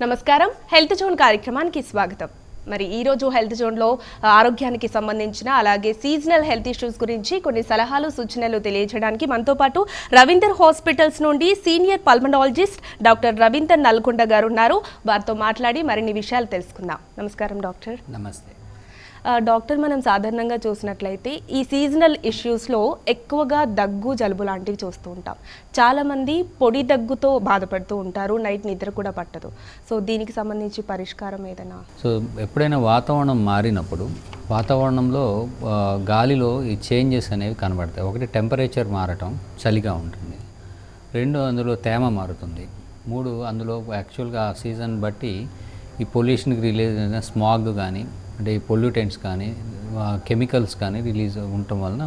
నమస్కారం. Health zone కార్యక్రమానికి స్వాగతం. మరి ఈ రోజు హెల్త్ జోన్లో ఆరోగ్యానికి సంబంధించిన అలాగే సీజనల్ హెల్త్ ఇష్యూస్ గురించి కొన్ని సలహాలు సూచనలు తెలియజేయడానికి మనతో పాటు రవీందర్ హాస్పిటల్స్ నుండి senior pulmonologist doctor Ravinder Nalgonda గారు ఉన్నారు. వారితో మాట్లాడి మరిన్ని విషయాలు తెలుసుకుందాం. నమస్కారం డాక్టర్. నమస్తే డాక్టర్, మనం సాధారణంగా చూసినట్లయితే ఈ సీజనల్ ఇష్యూస్లో ఎక్కువగా దగ్గు జలుబు లాంటివి చూస్తూ ఉంటాం. చాలామంది పొడి దగ్గుతో బాధపడుతూ ఉంటారు, నైట్ నిద్ర కూడా పట్టదు. సో దీనికి సంబంధించి పరిష్కారం ఏదైనా? సో ఎప్పుడైనా వాతావరణం మారినప్పుడు వాతావరణంలో గాలిలో ఈ చేంజెస్ అనేవి కనబడతాయి. ఒకటి టెంపరేచర్ మారటం, చలిగా ఉంటుంది. రెండు, అందులో తేమ మారుతుంది. మూడు, అందులో యాక్చువల్గా ఆ సీజన్ బట్టి ఈ పొల్యూషన్కి రిలీజ్ అయిన స్మాగ్ కానీ అంటే ఈ పొల్యూటెంట్స్ కానీ కెమికల్స్ కానీ రిలీజ్ ఉండటం వలన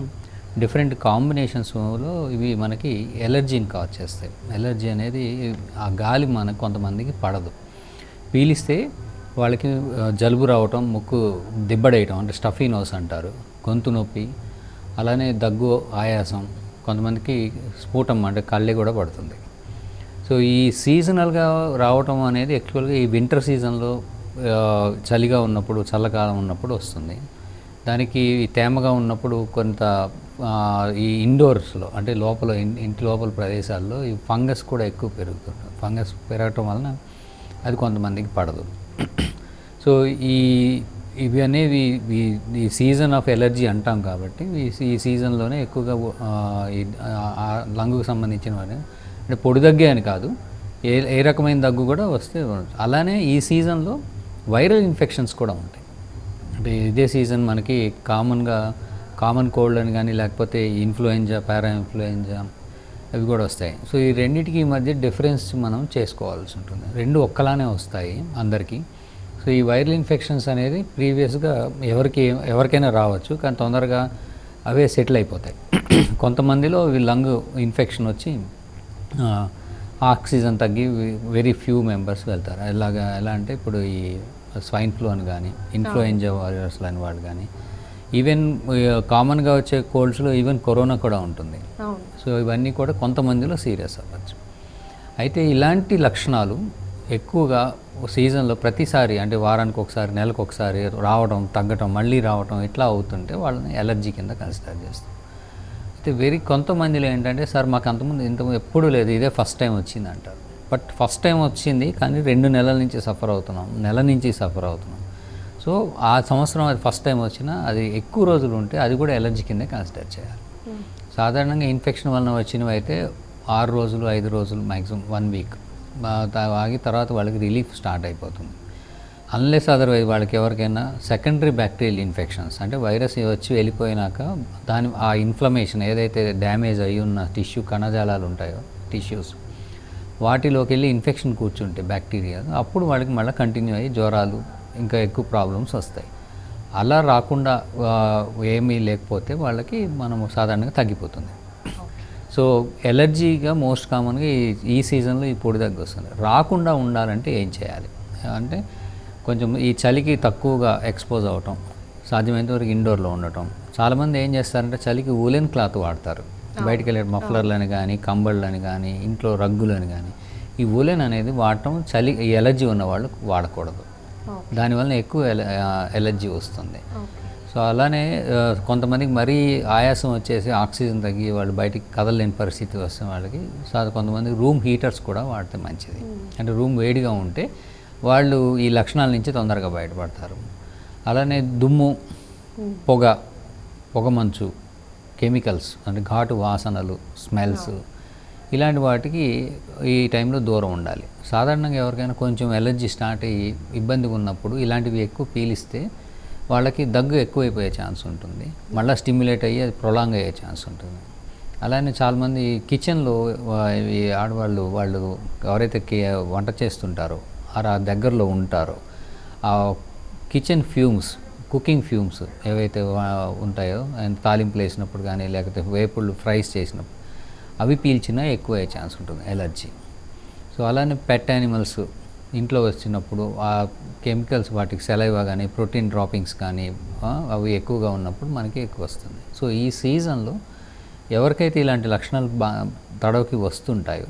డిఫరెంట్ కాంబినేషన్స్లో ఇవి మనకి ఎలర్జీని కాజ్ చేస్తాయి. ఎలర్జీ అనేది ఆ గాలి మనకు కొంతమందికి పడదు. పీలిస్తే వాళ్ళకి జలుబు రావటం, ముక్కు దిబ్బడేయటం అంటే స్టఫీ నోస్ అంటారు, గొంతు నొప్పి, అలానే దగ్గు, ఆయాసం, కొంతమందికి స్ఫూటం అంటే కళ్ళే కూడా పడుతుంది. సో ఈ సీజనల్గా రావటం అనేది యాక్చువల్గా ఈ వింటర్ సీజన్లో చలిగా ఉన్నప్పుడు, చల్లకాలం ఉన్నప్పుడు వస్తుంది. దానికి తేమగా ఉన్నప్పుడు కొంత ఈ ఇండోర్స్లో అంటే లోపల ఇంటి లోపల ప్రదేశాల్లో ఈ ఫంగస్ కూడా ఎక్కువ పెరుగుతుంది. ఫంగస్ పెరగటం వలన అది కొంతమందికి పడదు. సో ఇవి అనేవి ఈ సీజన్ ఆఫ్ ఎలర్జీ అంటాం కాబట్టి ఈ సీజన్లోనే ఎక్కువగా లంగ్కు సంబంధించినవన్నీ అంటే పొడి దగ్గే అని కాదు, ఏ రకమైన దగ్గు కూడా వస్తే. అలానే ఈ సీజన్లో వైరల్ ఇన్ఫెక్షన్స్ కూడా ఉంటాయి. అంటే ఇదే సీజన్ మనకి కామన్ కోల్డ్ అని కానీ లేకపోతే ఇన్ఫ్లుయెంజా, పారా ఇన్ఫ్లుయెంజా అవి కూడా వస్తాయి. సో ఈ రెండింటికి మధ్య డిఫరెన్స్ మనం చేసుకోవాల్సి ఉంటుంది. రెండు ఒక్కలానే వస్తాయి అందరికీ. సో ఈ వైరల్ ఇన్ఫెక్షన్స్ అనేది ప్రీవియస్గా ఎవరికైనా రావచ్చు, కానీ తొందరగా అవే సెటిల్ అయిపోతాయి. కొంతమందిలో లంగ్ ఇన్ఫెక్షన్ వచ్చి ఆక్సిజన్ తగ్గి వెరీ ఫ్యూ మెంబర్స్ వెళ్తారు. ఎలా అంటే ఇప్పుడు ఈ స్వైన్ ఫ్లూ అని కానీ ఇన్ఫ్లుయెంజా వైరస్ అని వాళ్ళు కానీ ఈవెన్ కామన్గా వచ్చే కోల్డ్స్లో ఈవెన్ కరోనా కూడా ఉంటుంది. సో ఇవన్నీ కూడా కొంతమందిలో సీరియస్ అవ్వచ్చు. అయితే ఇలాంటి లక్షణాలు ఎక్కువగా సీజన్లో ప్రతిసారి అంటే వారానికి ఒకసారి, నెలకు ఒకసారి రావడం, తగ్గటం, మళ్ళీ రావటం ఇట్లా అవుతుంటే వాళ్ళని ఎలర్జీ కింద కన్సిడర్ చేస్తాం. అయితే కొంతమందిలో ఏంటంటే, సార్ మాకు అంతకుముందు ఎప్పుడూ లేదు, ఇదే ఫస్ట్ టైం వచ్చింది అంటారు. బట్ ఫస్ట్ టైం వచ్చింది కానీ 2 నెలల నుంచి సఫర్ అవుతున్నాం, నెల నుంచి సఫర్ అవుతున్నాం. సో ఆ సంవత్సరం అది ఫస్ట్ టైం వచ్చినా అది ఎక్కువ రోజులు ఉంటే అది కూడా ఎలర్జీ కిందే కన్సిడర్ చేయాలి. సాధారణంగా ఇన్ఫెక్షన్ వలన వచ్చినవి అయితే 6 రోజులు, 5 రోజులు, మ్యాక్సిమం 1 వీక్ ఆగి తర్వాత వాళ్ళకి రిలీఫ్ స్టార్ట్ అయిపోతుంది. అన్లెస్ అదర్వైజ్ వాళ్ళకి ఎవరికైనా సెకండరీ బ్యాక్టీరియల్ ఇన్ఫెక్షన్స్ అంటే వైరస్ వచ్చి వెళ్ళిపోయినాక ఆ ఇన్ఫ్లమేషన్ ఏదైతే డ్యామేజ్ అయ్యి ఉన్న టిష్యూ కణజాలాలు ఉంటాయో టిష్యూస్ వాటిలోకి వెళ్ళి ఇన్ఫెక్షన్ కూర్చుంటే బ్యాక్టీరియా, అప్పుడు వాళ్ళకి మళ్ళీ కంటిన్యూ అయ్యి జ్వరాలు ఇంకా ఎక్కువ ప్రాబ్లమ్స్ వస్తాయి. అలా రాకుండా ఏమీ లేకపోతే వాళ్ళకి మనము సాధారణంగా తగ్గిపోతుంది. సో ఎలర్జీగా మోస్ట్ కామన్గా ఈ సీజన్లో ఈ పొడి దగ్గు వస్తుంది. రాకుండా ఉండాలంటే ఏం చేయాలి అంటే, కొంచెం ఈ చలికి తక్కువగా ఎక్స్పోజ్ అవటం, సాధ్యమైనంత వరకు ఇండోర్లో ఉండటం. చాలామంది ఏం చేస్తారంటే చలికి ఊలెన్ క్లాత్ వాడతారు. బయటికి వెళ్ళే మఫ్లర్లని కానీ, కంబళ్ళని కానీ, ఇంట్లో రగ్గులని కానీ. ఈ ఊలెన్ అనేది వాడటం చలి ఎలర్జీ ఉన్న వాళ్ళు వాడకూడదు. దానివల్ల ఎక్కువ ఎలర్జీ వస్తుంది. సో అలానే కొంతమందికి మరీ ఆయాసం వచ్చేసి ఆక్సిజన్ తగ్గి వాళ్ళు బయటికి కదలలేని పరిస్థితి వస్తే వాళ్ళకి కొంతమంది రూమ్ హీటర్స్ కూడా వాడితే మంచిది. అంటే రూమ్ వేడిగా ఉంటే వాళ్ళు ఈ లక్షణాల నుంచి తొందరగా బయటపడతారు. అలానే దుమ్ము, పొగ మంచు, కెమికల్స్ అంటే ఘాటు వాసనలు, స్మెల్స్, ఇలాంటి వాటికి ఈ టైంలో దూరం ఉండాలి. సాధారణంగా ఎవరికైనా కొంచెం ఎలర్జీ స్టార్ట్ అయ్యి ఇబ్బందిగా ఉన్నప్పుడు ఇలాంటివి ఎక్కువ పీలిస్తే వాళ్ళకి దగ్గు ఎక్కువైపోయే ఛాన్స్ ఉంటుంది. మళ్ళీ స్టిమ్యులేట్ అయ్యి అది ప్రొలాంగ్ అయ్యే ఛాన్స్ ఉంటుంది. అలానే చాలామంది కిచెన్లో ఈ ఆడవాళ్ళు వాళ్ళు ఎవరైతే వంట చేస్తుంటారో ఆ దగ్గరలో ఉంటారో ఆ కిచెన్ ఫ్యూమ్స్, కుకింగ్ ఫ్యూమ్స్ ఏవైతే ఉంటాయో తాలింపులు వేసినప్పుడు కానీ లేకపోతే వేపుళ్ళు ఫ్రైస్ చేసినప్పుడు అవి పీల్చినా ఎక్కువ అయ్యే ఛాన్స్ ఉంటుంది ఎలర్జీ. సో అలానే పెట్ యానిమల్స్ ఇంట్లో వచ్చినప్పుడు ఆ కెమికల్స్ వాటికి సెలైవా కానీ ప్రోటీన్ డ్రాపింగ్స్ కానీ అవి ఎక్కువగా ఉన్నప్పుడు మనకి ఎక్కువ వస్తుంది. సో ఈ సీజన్లో ఎవరికైతే ఇలాంటి లక్షణాలు తడవకి వస్తుంటాయో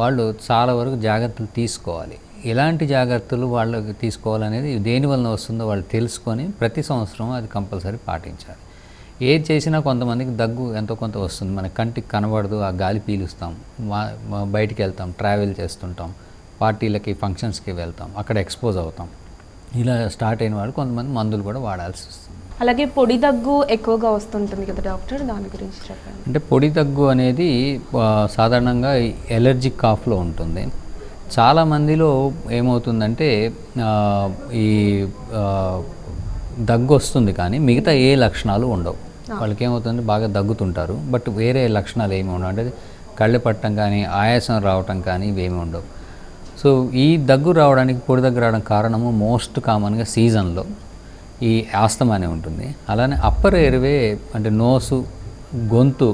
వాళ్ళు చాలా వరకు జాగ్రత్తలు తీసుకోవాలి. ఎలాంటి జాగ్రత్తలు వాళ్ళకి తీసుకోవాలనేది దేనివల్ల వస్తుందో వాళ్ళు తెలుసుకొని ప్రతి సంవత్సరం అది కంపల్సరీ పాటించాలి. ఏది చేసినా కొంతమందికి దగ్గు ఎంతో కొంత వస్తుంది, మన కంటికి కనబడదు, ఆ గాలి పీలుస్తాం, బయటికి వెళ్తాం, ట్రావెల్ చేస్తుంటాం, పార్టీలకి ఫంక్షన్స్కి వెళ్తాం, అక్కడ ఎక్స్పోజ్ అవుతాం. ఇలా స్టార్ట్ అయిన వాళ్ళు కొంతమంది మందులు కూడా వాడాల్సి వస్తుంది. అలాగే పొడి దగ్గు ఎక్కువగా వస్తుంటుంది కదా డాక్టర్, దాని గురించి చెప్పండి. అంటే పొడి దగ్గు అనేది సాధారణంగా ఎలర్జిక్ కాఫ్లో ఉంటుంది. చాలామందిలో ఏమవుతుందంటే ఈ దగ్గు వస్తుంది కానీ మిగతా ఏ లక్షణాలు ఉండవు. వాళ్ళకి ఏమవుతుంది, బాగా దగ్గుతుంటారు బట్ వేరే లక్షణాలు ఏమి ఉండవు. అంటే కళ్ళు పట్టడం కానీ ఆయాసం రావటం కానీ ఇవేమి ఉండవు. సో ఈ దగ్గు రావడానికి, పొడి దగ్గు రావడానికి కారణము మోస్ట్ కామన్గా సీజన్లో ఈ ఆస్తమా అనే ఉంటుంది. అలానే అప్పర్ ఎయిర్వే అంటే నోసు, గొంతు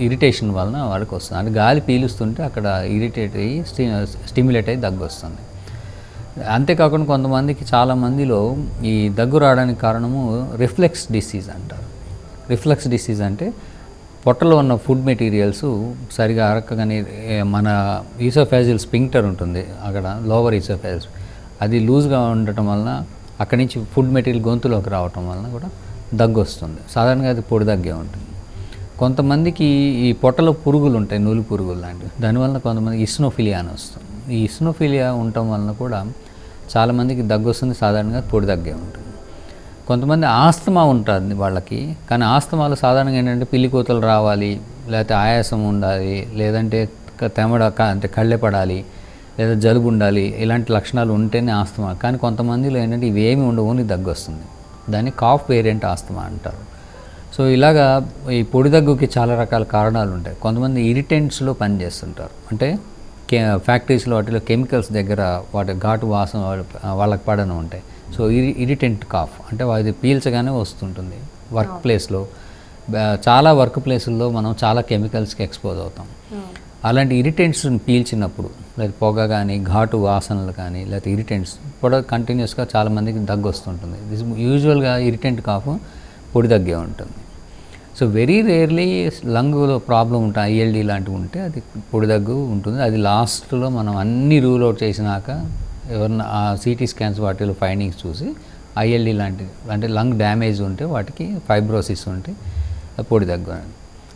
ఇరిటేషన్ వలన వాళ్ళకి వస్తుంది. అంటే గాలి పీలుస్తుంటే అక్కడ ఇరిటేట్ అయ్యి స్టిమ్యులేట్ అయ్యి దగ్గు వస్తుంది. అంతేకాకుండా కొంతమందికి, చాలామందిలో ఈ దగ్గు రావడానికి కారణము రిఫ్లెక్స్ డిసీజ్ అంటారు. రిఫ్లెక్స్ డిసీజ్ అంటే పొట్టలో ఉన్న ఫుడ్ మెటీరియల్స్ సరిగా అరక్కగానే మన ఈసోఫేజియల్ స్పింక్టర్ ఉంటుంది అక్కడ, లోవర్ ఈసోఫేజ్, అది లూజ్గా ఉండటం వలన అక్కడి నుంచి ఫుడ్ మెటీరియల్ గొంతులోకి రావటం వలన కూడా దగ్గు వస్తుంది. సాధారణంగా అది పొడి దగ్గే ఉంటుంది. కొంతమందికి ఈ పొట్టలో పురుగులు ఉంటాయి, నూలు పురుగులు లాంటివి, దానివల్ల కొంతమంది ఇస్నోఫిలియా అని వస్తుంది. ఈ ఇస్నోఫిలియా ఉండటం వలన కూడా చాలామందికి దగ్గు వస్తుంది. సాధారణంగా పొడి దగ్గే ఉంటుంది. కొంతమంది ఆస్తమా ఉంటుంది వాళ్ళకి, కానీ ఆస్తమాలో సాధారణంగా ఏంటంటే పిల్లి కూతలు రావాలి, లేకపోతే ఆయాసం ఉండాలి, లేదంటే తెమడ అంటే కళ్ళె పడాలి, లేదా జలుబు ఉండాలి, ఇలాంటి లక్షణాలు ఉంటేనే ఆస్తమా. కానీ కొంతమందిలో ఏంటంటే ఇవేమి ఉండవు, ఓన్లీ దగ్గు వస్తుంది. దాన్ని కాఫ్ వేరియంట్ ఆస్తమా అంటారు. సో ఇలాగా ఈ పొడి దగ్గుకి చాలా రకాల కారణాలు ఉంటాయి. కొంతమంది ఇరిటెంట్స్లో పనిచేస్తుంటారు, అంటే ఫ్యాక్టరీస్లో వాటిలో కెమికల్స్ దగ్గర వాటి ఘాటు వాసన వాళ్ళకి పడను ఉంటాయి. సో ఇరిటెంట్ కాఫ్ అంటే అది పీల్చగానే వస్తుంటుంది. వర్క్ ప్లేస్లో, చాలా వర్క్ ప్లేసుల్లో మనం చాలా కెమికల్స్కి ఎక్స్పోజ్ అవుతాం. అలాంటి ఇరిటెంట్స్ని పీల్చినప్పుడు, లేదా పొగ కానీ, ఘాటు వాసనలు కానీ, లేకపోతే ఇరిటెంట్స్ కూడా కంటిన్యూస్గా చాలామందికి దగ్గు వస్తుంటుంది. యూజువల్గా ఇరిటెంట్ కాఫ్ పొడి దగ్గే ఉంటుంది. సో వెరీ రేర్లీ లంగ్లో ప్రాబ్లం ఉంటుంది, ఐఎల్డి లాంటివి ఉంటే అది పొడి దగ్గు ఉంటుంది. అది లాస్ట్లో మనం అన్ని రూల్ అవుట్ చేసినాక ఎవరన్నా ఆ సిటీ స్కాన్స్ వాటిలో ఫైండింగ్స్ చూసి ఐఎల్డి లాంటివి, అంటే లంగ్ డ్యామేజ్ ఉంటే, వాటికి ఫైబ్రోసిస్ ఉంటే పొడి దగ్గు.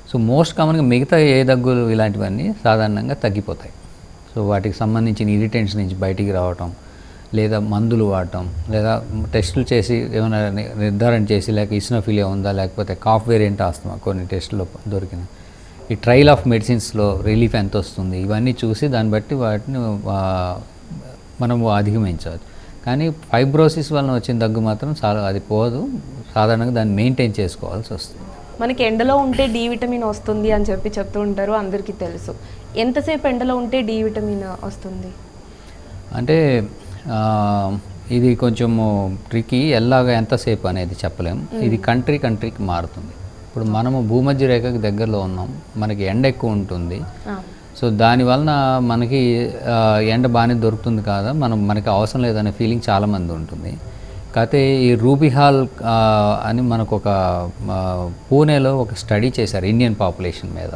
సో మోస్ట్ కామన్గా మిగతా ఏ దగ్గులు ఇలాంటివన్నీ సాధారణంగా తగ్గిపోతాయి. సో వాటికి సంబంధించిన ఇరిటెంట్స్ నుంచి బయటికి రావటం, లేదా మందులు వాడటం, లేదా టెస్టులు చేసి ఏమైనా నిర్ధారణ చేసి, లేక ఇస్నోఫిలియా ఉందా, లేకపోతే కాఫ్ వేరియంట్ ఆస్తమా కొన్ని టెస్టులో దొరికిన ఈ ట్రయల్ ఆఫ్ మెడిసిన్స్లో రిలీఫ్ ఎంత వస్తుంది, ఇవన్నీ చూసి దాన్ని బట్టి వాటిని మనము అధిగమించవచ్చు. కానీ ఫైబ్రోసిస్ వలన వచ్చిన దగ్గు మాత్రం చాలా అది పోదు. సాధారణంగా దాన్ని మెయింటైన్ చేసుకోవాల్సి వస్తుంది. మనకి ఎండలో ఉంటే డి విటమిన్ వస్తుంది అని చెప్తూ ఉంటారు, అందరికీ తెలుసు. ఎంతసేపు ఎండలో ఉంటే డి విటమిన్ వస్తుంది? అంటే ఇది కొంచెము ట్రికీ, ఎలాగా ఎంతసేపు అనేది చెప్పలేము. ఇది కంట్రీకి మారుతుంది. ఇప్పుడు మనము భూమధ్య రేఖకి దగ్గరలో ఉన్నాం, మనకి ఎండ ఎక్కువ ఉంటుంది. సో దానివలన మనకి ఎండ బాగానే దొరుకుతుంది కదా, మనకి అవసరం లేదనే ఫీలింగ్ చాలామంది ఉంటుంది. కాకపోతే ఈ రూబీ హాల్ అని మనకు ఒక పూణేలో ఒక స్టడీ చేశారు ఇండియన్ పాపులేషన్ మీద.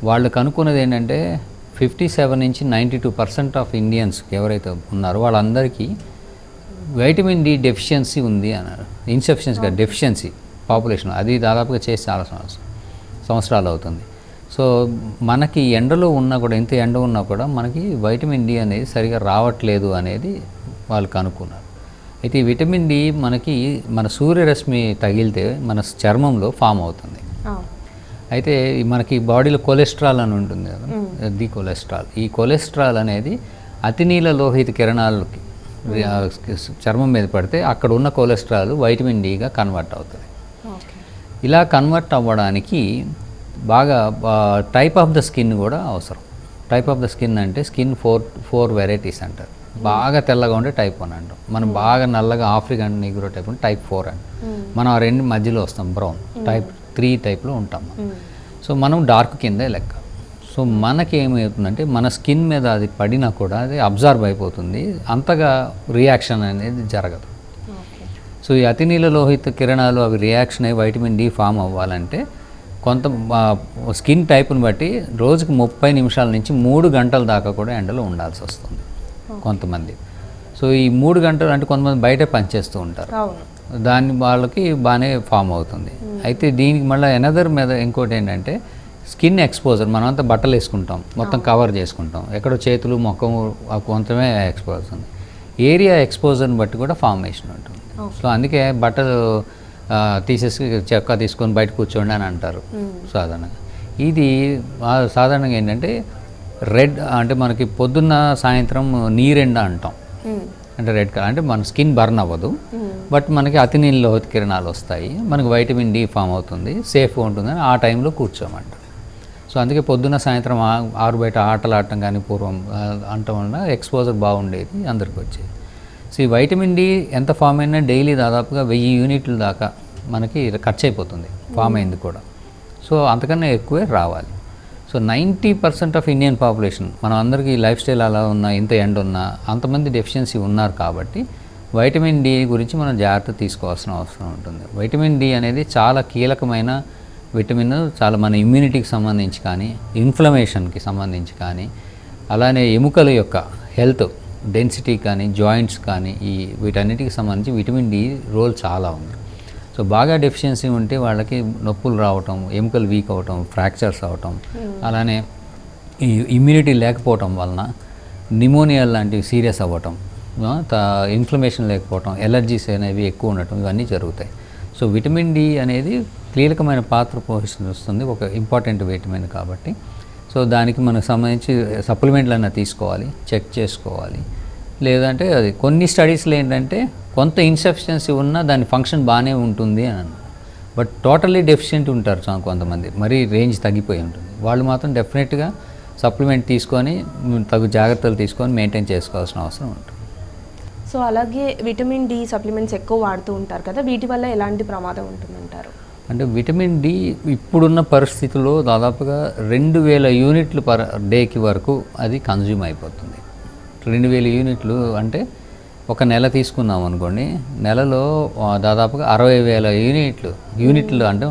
వాళ్ళు కనుక్కున్నది ఏంటంటే 57 నుంచి 92% ఆఫ్ ఇండియన్స్ ఎవరైతే ఉన్నారో వాళ్ళందరికీ వైటమిన్ డి డెఫిషియన్సీ ఉంది అన్నారు. ఇన్సఫిషియన్సీగా డెఫిషియన్సీ పాపులేషన్, అది దాదాపుగా చేసి చాలా సంవత్సరాలు అవుతుంది. సో మనకి ఎండలో ఉన్నా కూడా, ఎంత ఎండ ఉన్నా కూడా మనకి వైటమిన్ డి అనేది సరిగా రావట్లేదు అనేది వాళ్ళు కనుక్కున్నారు. అయితే ఈ విటమిన్ డి మనకి మన సూర్యరశ్మి తగిలితే మన చర్మంలో ఫామ్ అవుతుంది. అయితే మనకి బాడీలో కొలెస్ట్రాల్ అని ఉంటుంది కదా, ది కొలెస్ట్రాల్. ఈ కొలెస్ట్రాల్ అనేది అతినీల లోహిత కిరణాలకి చర్మం మీద పడితే అక్కడ ఉన్న కొలెస్ట్రాల్ వైటమిన్ డిగా కన్వర్ట్ అవుతుంది. ఇలా కన్వర్ట్ అవ్వడానికి బాగా టైప్ ఆఫ్ ద స్కిన్ కూడా అవసరం. టైప్ ఆఫ్ ద స్కిన్ అంటే స్కిన్ ఫోర్ వెరైటీస్ అంటారు. బాగా తెల్లగా ఉంటే టైప్ 1 అంటాం, మనం బాగా నల్లగా ఆఫ్రికన్ నీగ్రో టైప్ ఉంటే టైప్ 4 అంటాం, మనం ఆ రెండు మధ్యలో వస్తాం, బ్రౌన్ టైప్ 3 టైప్లో ఉంటాం. సో మనం డార్క్ కిందే లెక్క. సో మనకి ఏమవుతుందంటే మన స్కిన్ మీద అది పడినా కూడా అది అబ్జర్వ్ అయిపోతుంది, అంతగా రియాక్షన్ అనేది జరగదు. సో ఈ అతినీల లోహిత కిరణాలు అవి రియాక్షన్ అయ్యి వైటమిన్ డి ఫామ్ అవ్వాలంటే కొంత స్కిన్ టైప్ని బట్టి రోజుకి 30 నిమిషాల నుంచి 3 గంటల దాకా కూడా ఎండలో ఉండాల్సి వస్తుంది. కొంతమంది. సో ఈ 3 గంటలు అంటే కొంతమంది బయట పనిచేస్తూ ఉంటారు, దాన్ని వాళ్ళకి బాగానే ఫామ్ అవుతుంది. అయితే దీనికి మళ్ళీ ఎనదర్ మీద ఇంకోటి ఏంటంటే స్కిన్ ఎక్స్పోజర్. మనమంతా బట్టలు వేసుకుంటాం, మొత్తం కవర్ చేసుకుంటాం, ఎక్కడో చేతులు మొక్కము కొంతమే ఎక్స్పోజ్ ఉంది. ఏరియా ఎక్స్పోజర్ని బట్టి కూడా ఫార్మేషన్ ఉంటుంది. సో అందుకే బట్టలు తీసేసి చెక్క తీసుకొని బయట కూర్చోండి అని అంటారు సాధారణంగా. ఇది సాధారణంగా ఏంటంటే రెడ్ అంటే మనకి పొద్దున్న సాయంత్రం నీరెండ అంటాం, అంటే రెడ్ కలర్ అంటే మన స్కిన్ బర్న్ అవ్వదు, బట్ మనకి అతి నీళ్ళ కిరణాలు వస్తాయి, మనకి వైటమిన్ డి ఫామ్ అవుతుంది, సేఫ్గా ఉంటుందని ఆ టైంలో కూర్చోమంట. సో అందుకే పొద్దున్న సాయంత్రం ఆరు బయట ఆటలు ఆడటం కానీ పూర్వం అనటం వల్ల ఎక్స్పోజర్ బాగుండేది, అందరికి వచ్చేది. సో ఈ వైటమిన్ డి ఎంత ఫామ్ అయినా డైలీ దాదాపుగా 1000 యూనిట్ల దాకా మనకి ఖర్చు అయిపోతుంది ఫామ్ అయింది కూడా. సో అంతకన్నా ఎక్కువే రావాలి. సో 90% ఆఫ్ ఇండియన్ పాపులేషన్, మనం అందరికీ లైఫ్ స్టైల్ అలా ఉన్నా, ఇంత ఎండ ఉన్నా, అంతమంది డెఫిషియన్సీ ఉన్నారు కాబట్టి వైటమిన్ డి గురించి మనం జాగ్రత్త తీసుకోవాల్సిన అవసరం ఉంటుంది. వైటమిన్ డి అనేది చాలా కీలకమైన విటమిన్, చాలా మన ఇమ్యూనిటీకి సంబంధించి కానీ, ఇన్ఫ్లమేషన్కి సంబంధించి కానీ, అలానే ఎముకల యొక్క హెల్త్ డెన్సిటీ కానీ, జాయింట్స్ కానీ, ఈ వీటన్నిటికి సంబంధించి విటమిన్ డి రోల్ చాలా ఉంది. సో బాగా డెఫిషియన్సీ ఉంటే వాళ్ళకి నొప్పులు రావటం, ఎముకలు వీక్ అవటం, ఫ్రాక్చర్స్ అవటం, అలానే ఈ ఇమ్యూనిటీ లేకపోవటం వలన నిమోనియా లాంటివి సీరియస్ అవ్వటం, ఇన్ఫ్లమేషన్ లేకపోవటం, ఎలర్జీస్ అనేవి ఎక్కువ ఉండటం, ఇవన్నీ జరుగుతాయి. సో విటమిన్ డి అనేది కీలకమైన పాత్ర పోషిస్తుంది, ఒక ఇంపార్టెంట్ విటమిన్ కాబట్టి. సో దానికి మనకు సంబంధించి సప్లిమెంట్లు అన్నా తీసుకోవాలి, చెక్ చేసుకోవాలి. లేదంటే అది కొన్ని స్టడీస్లో ఏంటంటే కొంత ఇన్సఫిషియన్సీ ఉన్నా దాని ఫంక్షన్ బాగానే ఉంటుంది అని అన్నారు. బట్ టోటల్లీ డెఫిషియెంట్ ఉంటారు కొంతమంది, మరీ రేంజ్ తగ్గిపోయి ఉంటుంది. వాళ్ళు మాత్రం డెఫినెట్గా సప్లిమెంట్ తీసుకొని తగు జాగ్రత్తలు తీసుకొని మెయింటైన్ చేసుకోవాల్సిన అవసరం ఉంటుంది. సో అలాగే విటమిన్ డి సప్లిమెంట్స్ ఎక్కువ వాడుతూ ఉంటారు కదా, వీటి వల్ల ఎలాంటి ప్రమాదం ఉంటుందంటారు? అంటే విటమిన్ డి ఇప్పుడున్న పరిస్థితుల్లో దాదాపుగా 2000 యూనిట్లు పర్ డేకి వరకు అది కన్జ్యూమ్ అయిపోతుంది. 2000 యూనిట్లు అంటే ఒక నెల తీసుకున్నాం అనుకోండి, నెలలో దాదాపుగా 60,000 యూనిట్లు అంటే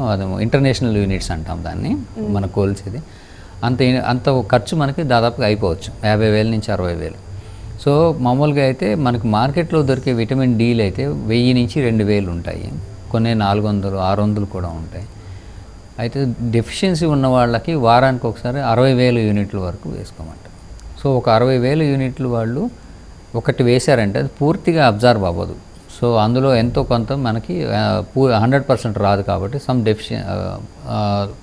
ఇంటర్నేషనల్ యూనిట్స్ అంటాం దాన్ని, మన కోల్చేది. అంత ఖర్చు మనకి దాదాపుగా అయిపోవచ్చు, 50,000 నుంచి 60,000. సో మామూలుగా అయితే మనకి మార్కెట్లో దొరికే విటమిన్ డీలు అయితే 1000 నుంచి 2000 ఉంటాయి, కొన్ని 400, 600 కూడా ఉంటాయి. అయితే డెఫిషియన్సీ ఉన్న వాళ్ళకి వారానికి ఒకసారి 60,000 యూనిట్ల వరకు వేసుకోమంటారు. సో ఒక 60,000 యూనిట్లు వాళ్ళు ఒకటి వేశారంటే అది పూర్తిగా అబ్జర్వ్ అవ్వదు. సో అందులో ఎంతో కొంత మనకి 100% రాదు కాబట్టి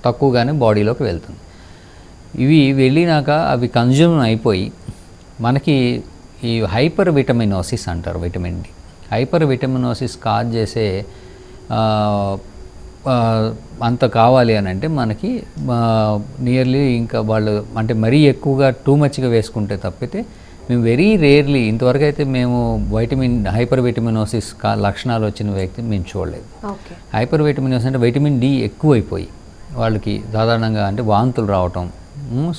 తక్కువగానే బాడీలోకి వెళ్తుంది. ఇవి వెళ్ళినాక అవి కన్జ్యూమ్ అయిపోయి మనకి ఈ హైపర్ విటమినోసిస్ అంటారు, vitamin D. Hyper vitaminosis cause చేసే అంత కావాలి అని అంటే మనకి నియర్లీ ఇంకా వాళ్ళు అంటే మరీ ఎక్కువగా టూ మచ్గా వేసుకుంటే తప్పితే మేము వెరీ రేర్లీ ఇంతవరకు అయితే మేము హైపర్ విటమినోసిస్ లక్షణాలు వచ్చిన వ్యక్తి మేము చూడలేదు. హైపర్ విటమినోసిస్ అంటే విటమిన్ డి ఎక్కువైపోయి వాళ్ళకి సాధారణంగా అంటే వాంతులు రావటం,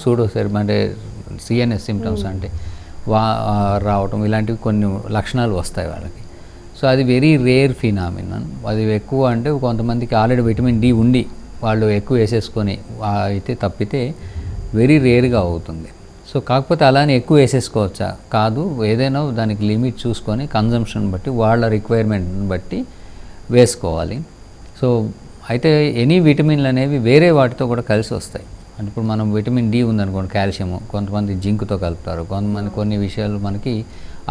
సూడోసెర్మ్ అంటే సిఎన్ఎస్ సిమ్టమ్స్ అంటే రావటం, ఇలాంటివి కొన్ని లక్షణాలు వస్తాయి వాళ్ళకి. సో అది వెరీ రేర్ ఫినామినన్. అది ఎక్కువ అంటే కొంతమందికి ఆల్రెడీ విటమిన్ డి ఉండి వాళ్ళు ఎక్కువ వేసేసుకొని అయితే తప్పితే వెరీ రేర్గా అవుతుంది. సో కాకపోతే అలానే ఎక్కువ వేసేసుకోవచ్చా? కాదు, ఏదైనా దానికి లిమిట్ చూసుకొని కన్జంప్షన్ బట్టి వాళ్ళ రిక్వైర్మెంట్ని బట్టి వేసుకోవాలి. సో అయితే ఎనీ విటమిన్లు అనేవి వేరే వాటితో కూడా కలిసి వస్తాయి. అంటే ఇప్పుడు మనం విటమిన్ డి ఉందనుకోండి, కాల్షియము, కొంతమంది జింక్తో కలుపుతారు, కొంతమంది కొన్ని విషయాలు మనకి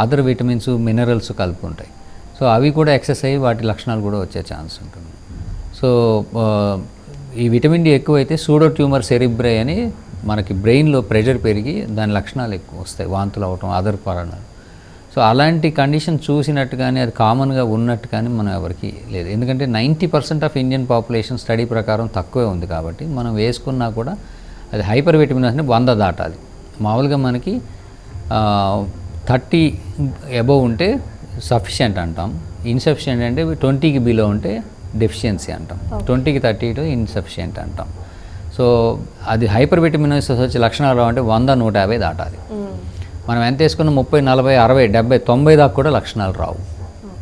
అదర్ విటమిన్స్ మినరల్స్ కలుపుకుంటాయి. సో అవి కూడా ఎక్సెస్ అయ్యి వాటి లక్షణాలు కూడా వచ్చే ఛాన్స్ ఉంటుంది. సో ఈ విటమిన్ డి ఎక్కువైతే సూడో ట్యూమర్ సెరిబ్రే అని మనకి బ్రెయిన్లో ప్రెషర్ పెరిగి దాని లక్షణాలు ఎక్కువ వస్తాయి, వాంతులు అవటం, అదర్ కారణాలు. సో అలాంటి కండిషన్ చూసినట్టు కానీ అది కామన్గా ఉన్నట్టు కానీ మనం ఎవరికి లేదు. ఎందుకంటే 90% ఆఫ్ ఇండియన్ పాపులేషన్ స్టడీ ప్రకారం తక్కువే ఉంది కాబట్టి మనం వేసుకున్నా కూడా అది హైపర్ విటమిన్ అంటే 100 దాటాలి. మామూలుగా మనకి 30 అబోవ్ ఉంటే సఫిషియెంట్ అంటాం, ఇన్సఫిషియెంట్ అంటే 20కి బిలో ఉంటే డెఫిషియన్సీ అంటాం, 20కి 32 ఇన్సఫిషియెంట్ అంటాం. సో అది హైపర్ విటమినోసిస్ వచ్చే లక్షణాలు రావంటే 100, 150 దాటాలి. మనం ఎంత వేసుకున్న 30, 40, 60, 70, 90 దాకా కూడా లక్షణాలు రావు.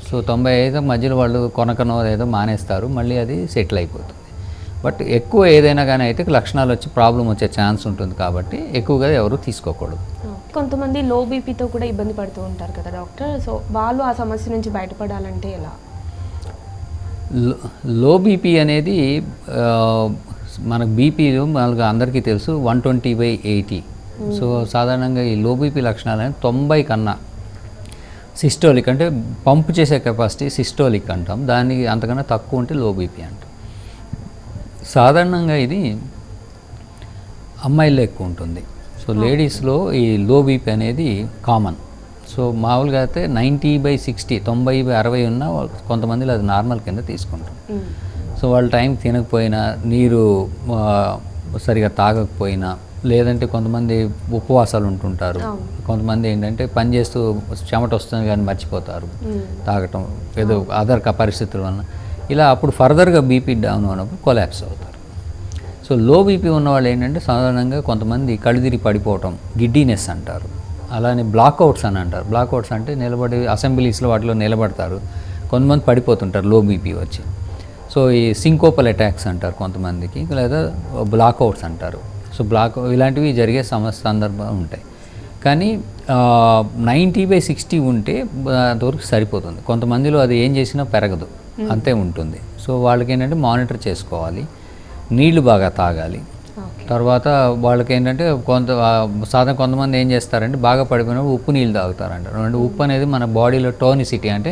సో 95 మధ్యలో వాళ్ళు కొనకనో ఏదో మానేస్తారు, మళ్ళీ అది సెటిల్ అయిపోతుంది. బట్ ఎక్కువ ఏదైనా కానీ అయితే లక్షణాలు వచ్చి ప్రాబ్లం వచ్చే ఛాన్స్ ఉంటుంది కాబట్టి ఎక్కువగా ఎవరు తీసుకోకూడదు. కొంతమంది లో బీపీతో కూడా ఇబ్బంది పడుతూ ఉంటారు కదా డాక్టర్, సో వాళ్ళు ఆ సమస్య నుంచి బయటపడాలంటే ఎలా? లో బీపీ అనేది మనకు బీపీ మనకు అందరికీ తెలుసు 120/80. సో సాధారణంగా ఈ లో బీపీ లక్షణాలు అనేది 90 కన్నా సిస్టోలిక్ అంటే పంప్ చేసే కెపాసిటీ సిస్టోలిక్ అంటాం, దానికి అంతకన్నా తక్కువ ఉంటే లో బీపీ అంటాం. సాధారణంగా ఇది అమ్మాయిల్లో ఎక్కువ ఉంటుంది. సో లేడీస్లో ఈ లో బీపీ అనేది కామన్. సో మామూలుగా అయితే 90/60 90/60 ఉన్న కొంతమందిలో అది నార్మల్ కింద తీసుకుంటాం. సో వాళ్ళు టైం తినకపోయినా, నీరు సరిగా తాగకపోయినా, లేదంటే కొంతమంది ఉపవాసాలు ఉంటుంటారు, కొంతమంది ఏంటంటే పని చేస్తూ చెమట వస్తుంది కానీ మర్చిపోతారు తాగటం, ఏదో అదర్ పరిస్థితుల వలన. ఇలా అప్పుడు ఫర్దర్గా బీపీ డౌన్ అయినప్పుడు కొలాప్స్ అవుతారు. సో లో బీపీ ఉన్నవాళ్ళు ఏంటంటే సాధారణంగా కొంతమంది కళ్ళు తిరిగి పడిపోవటం, గిడ్డీనెస్ అంటారు, అలానే బ్లాక్అవుట్స్ అని అంటారు. బ్లాక్అవుట్స్ అంటే నిలబడి అసెంబ్లీస్లో వాటిలో నిలబడతారు, కొంతమంది పడిపోతుంటారు లో బీపీ వచ్చి. సో ఈ సింకోపల్ అటాక్స్ అంటారు కొంతమందికి, లేదా బ్లాక్అవుట్స్ అంటారు. సో ఇలాంటివి జరిగే సందర్భాలు ఉంటాయి. కానీ 90/60 ఉంటే అంతవరకు సరిపోతుంది. కొంతమందిలో అది ఏం చేసినా పెరగదు, అంతే ఉంటుంది. సో వాళ్ళకి ఏంటంటే మానిటర్ చేసుకోవాలి, నీళ్లు బాగా తాగాలి. తర్వాత వాళ్ళకి ఏంటంటే కొంతమంది ఏం చేస్తారంటే బాగా పడిపోయినప్పుడు ఉప్పు నీళ్ళు తాగుతారంటారు. అంటే ఉప్పు అనేది మన బాడీలో టోనిసిటీ అంటే